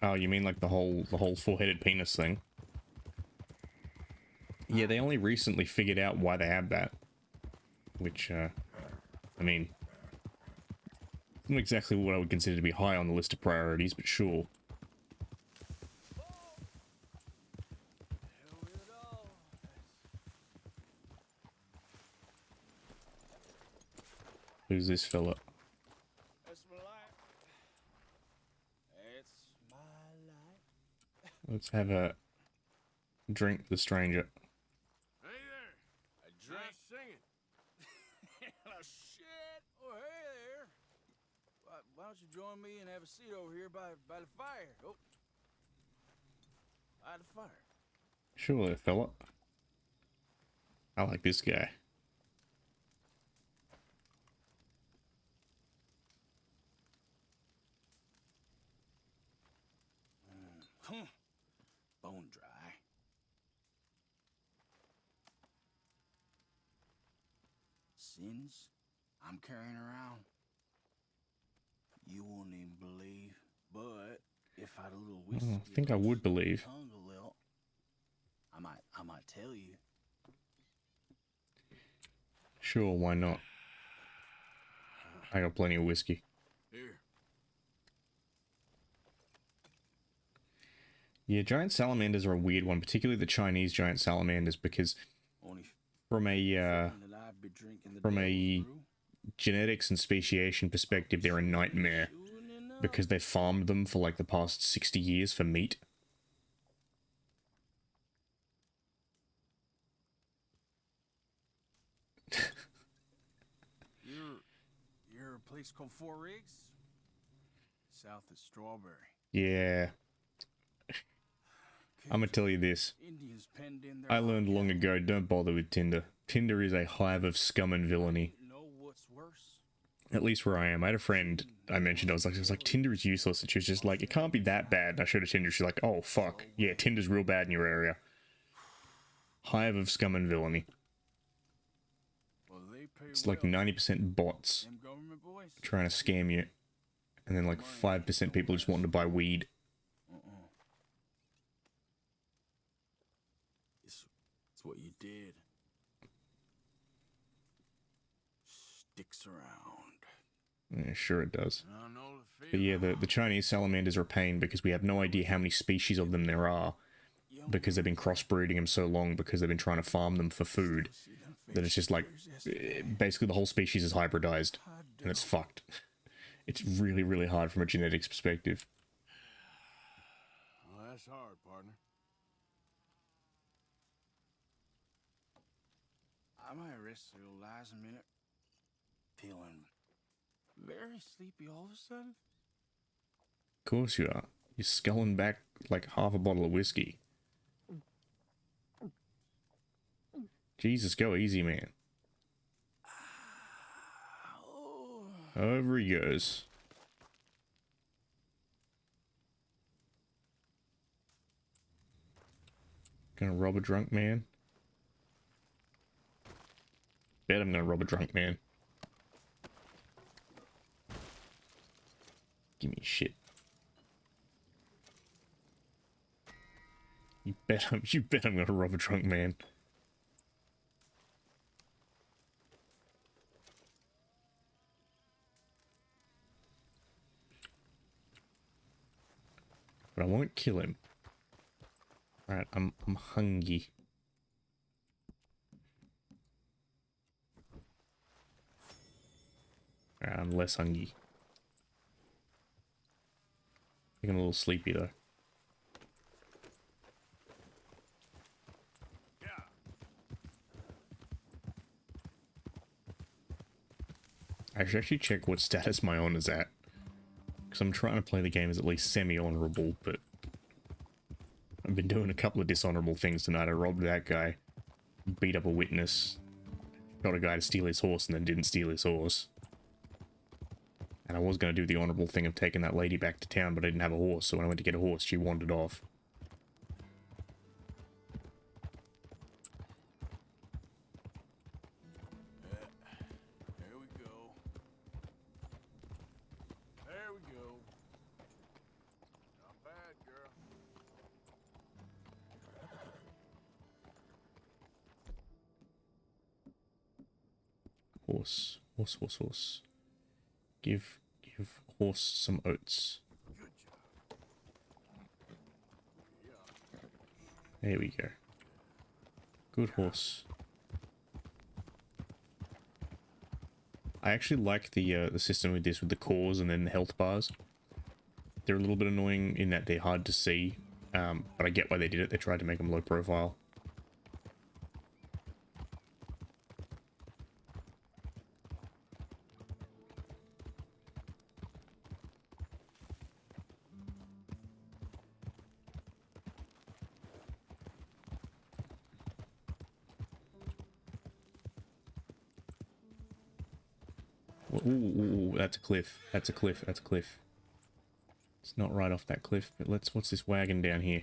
Oh, you mean like the whole four-headed penis thing? Yeah, they only recently figured out why they have that. Which, I mean, not exactly what I would consider to be high on the list of priorities, but sure. Who's this fella? That's my life. It's my life. Let's have a drink with the stranger. Hey there. A drink. Nice singing. Oh, shit. Oh, hey there. Why don't you join me and have a seat over here by the fire? Oh. By the fire. Sure there, fella. I like this guy. Bone dry. Sins I'm carrying around. You won't even believe, but if I had a little whiskey, I think I would believe. tongue a little, I might tell you. Sure, why not? I got plenty of whiskey. Here. Yeah, giant salamanders are a weird one, particularly the Chinese giant salamanders, because from a genetics and speciation perspective, they're a nightmare, because they farmed them for like the past 60 years for meat. You're a place called Four Rigs? South of Strawberry. Yeah. I'm gonna tell you this. I learned long ago, don't bother with Tinder. Tinder is a hive of scum and villainy. At least where I am. I had a friend I mentioned, I was like, Tinder is useless. And she was just like, it can't be that bad. And I showed her Tinder. She's like, oh, fuck. Yeah, Tinder's real bad in your area. Hive of scum and villainy. It's like 90% bots trying to scam you. And then like 5% people just wanting to buy weed. It's what you did. Sticks around. Yeah, sure it does. But yeah, the Chinese salamanders are a pain because we have no idea how many species of them there are. Because they've been crossbreeding them so long, because they've been trying to farm them for food. That it's just like, basically the whole species is hybridized. And it's fucked. It's really, really hard from a genetics perspective. Well, that's hard, partner. I might rest a little lies a minute. Feeling very sleepy all of a sudden. Of course you are. You're sculling back like half a bottle of whiskey. Jesus, go easy, man. Over he goes. Gonna rob a drunk man? Bet I'm gonna rob a drunk man. Give me shit. You bet I'm gonna rob a drunk man. But I won't kill him. Alright, I'm hungry. Alright, I'm less hungry. I think I'm a little sleepy though. I should actually check what status my honor's at. Because I'm trying to play the game as at least semi-honorable, but I've been doing a couple of dishonorable things tonight. I robbed that guy, beat up a witness, got a guy to steal his horse and then didn't steal his horse. And I was going to do the honorable thing of taking that lady back to town, but I didn't have a horse, so when I went to get a horse, she wandered off. There we go. There we go. Not bad, girl. Horse, horse, horse, horse. Give horse some oats. There we go. Good horse. I actually like the system with this, with the cores and then the health bars. They're a little bit annoying in that they're hard to see, but I get why they did it. They tried to make them low profile. Ooh, that's a cliff. That's a cliff. That's a cliff. It's not right off that cliff, but let's... What's this wagon down here?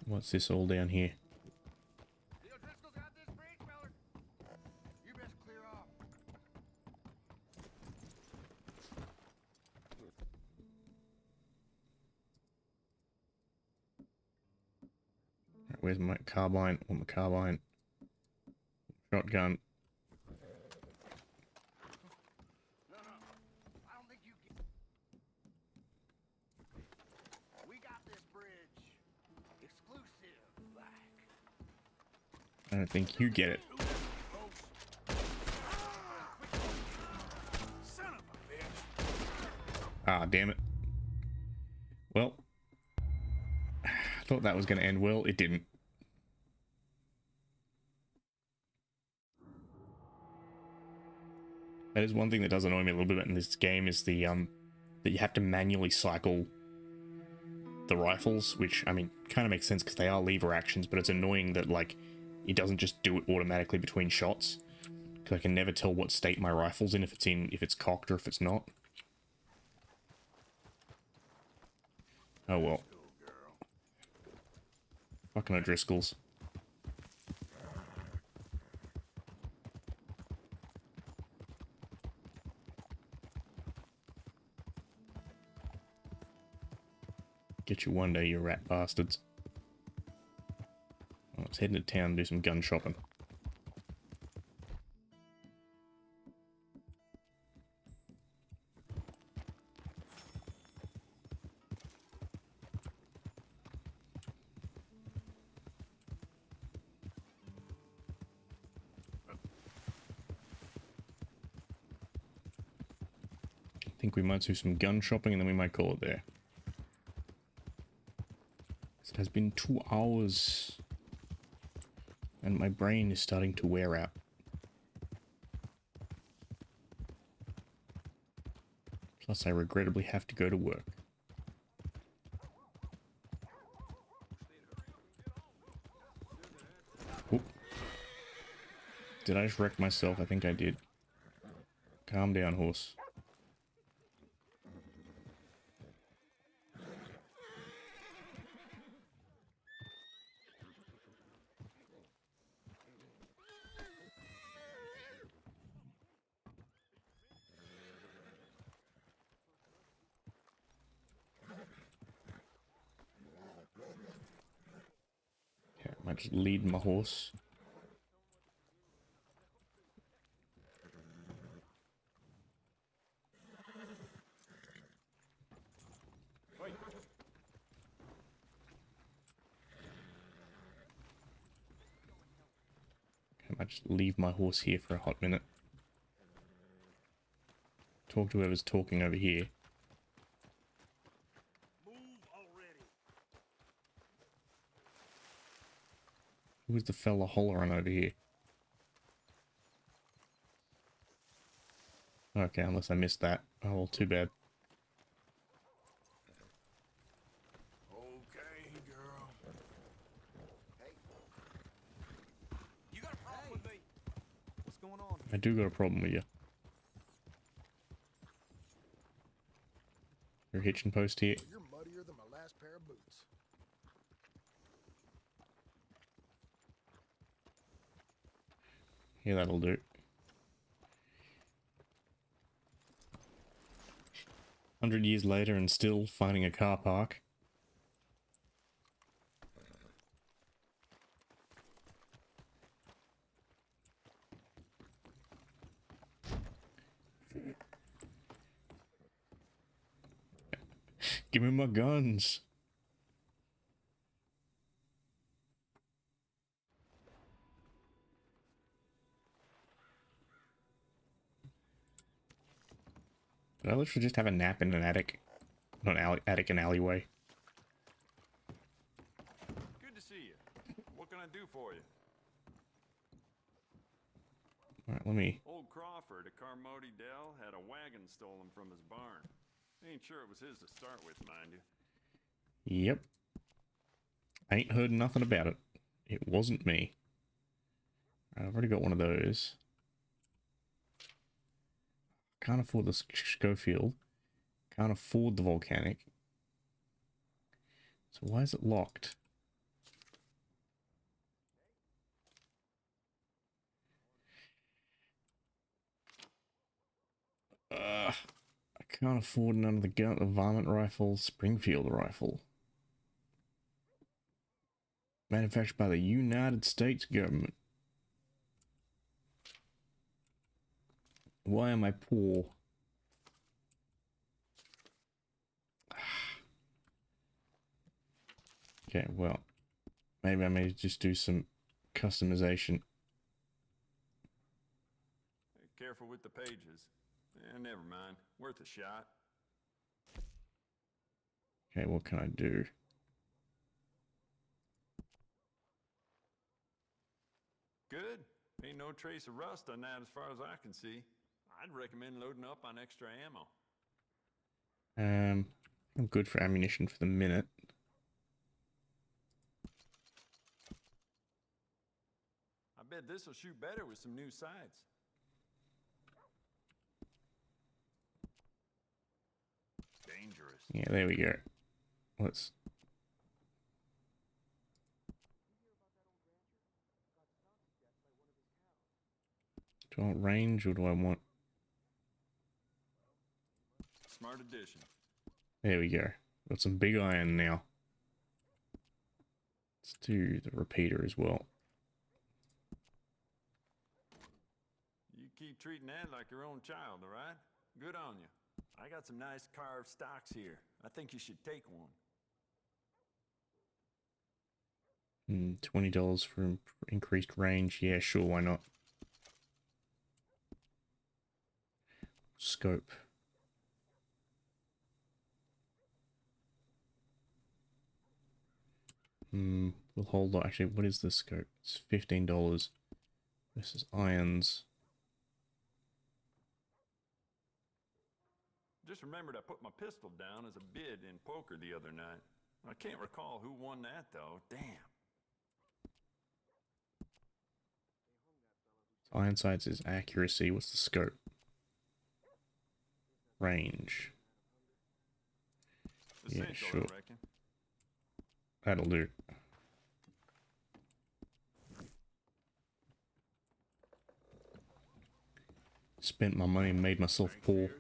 What's this all down here? Where's my carbine? I want my carbine. Shotgun. No, I don't think you get... We got this bridge. Exclusive, like. I don't think you get it. Ah, damn it. Well, I thought that was going to end well. It didn't. That is one thing that does annoy me a little bit in this game, is the that you have to manually cycle the rifles, which, I mean, kind of makes sense because they are lever actions, but it's annoying that, like, it doesn't just do it automatically between shots, because I can never tell what state my rifle's in, if it's cocked or if it's not. Oh well. Fucking O'Driscolls. Get you one day, you rat bastards. Oh, let's head into town and do some gun shopping. I think we might do some gun shopping and then we might call it there. It has been 2 hours. And my brain is starting to wear out. Plus, I regrettably have to go to work. Oop. Did I just wreck myself? I think I did. Calm down, horse. Yeah, I might just lead my horse. I might just leave my horse here for a hot minute. Talk to whoever's talking over here. Who's the fella hollering over here? Okay, unless I missed that. Oh, well, too bad. Okay, girl. You got a problem with me? What's going on? I do got a problem with you. Your hitching post here. You're muddier than my last pair of boots. Yeah, that'll do. 100 years later and still finding a car park. Give me my guns. Did I literally just have a nap in an attic? Not an attic, an alleyway. Good to see you. What can I do for you? Alright, let me... Old Crawford at Carmody Dell had a wagon stolen from his barn. Ain't sure it was his to start with, mind you. Yep. I ain't heard nothing about it. It wasn't me. I've already got one of those. Can't afford the Schofield. Can't afford the volcanic. So why is it locked? I can't afford none of the gun, the varmint rifle, Springfield rifle. Manufactured by the United States government. Why am I poor? Okay, well, maybe I may just do some customization. Careful with the pages. Never mind. Worth a shot. Okay, what can I do? Good. Ain't no trace of rust on that as far as I can see. I'd recommend loading up on extra ammo. I'm good for ammunition for the minute. I bet this'll shoot better with some new sights. Dangerous. Yeah, there we go. Let's... Do I want range or do I want... Smart addition. There we go. Got some big iron now. Let's do the repeater as well. You keep treating that like your own child, all right? Good on you. I got some nice carved stocks here. I think you should take one. $20 for increased range. Yeah, sure, why not? Scope. We'll hold on. Actually, what is the scope? It's $15 versus irons. Just remembered I put my pistol down as a bid in poker the other night. I can't recall who won that, though. Damn. Iron sights is accuracy. What's the scope? Range. Yeah, sure. That'll do. Spent my money and made myself poor.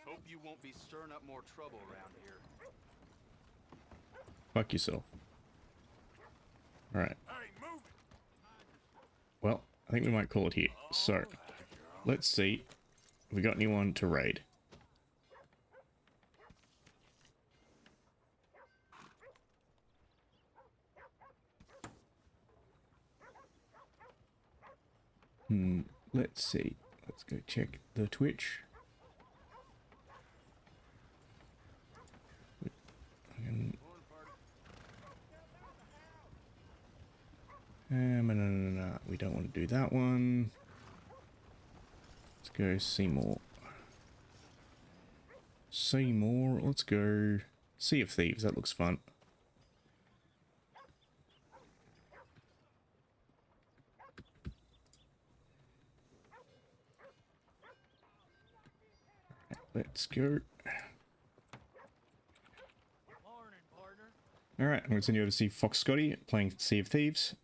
Hope you won't be stirring up more trouble around here. Fuck yourself. Alright. Well, I think we might call it here. So, let's see if we got anyone to raid. Let's see. Let's go check the Twitch. No. We don't want to do that one. Let's go see more. See more. Let's go Sea of Thieves. That looks fun. Let's go. Alright, I'm going to send you over to see Fox Scotty playing Sea of Thieves.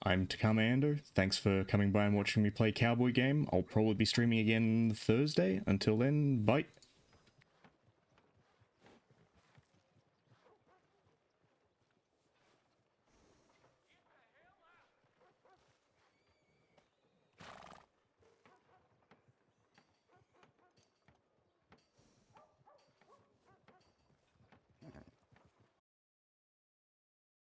I'm Takamando. Thanks for coming by and watching me play Cowboy game. I'll probably be streaming again Thursday. Until then, bye.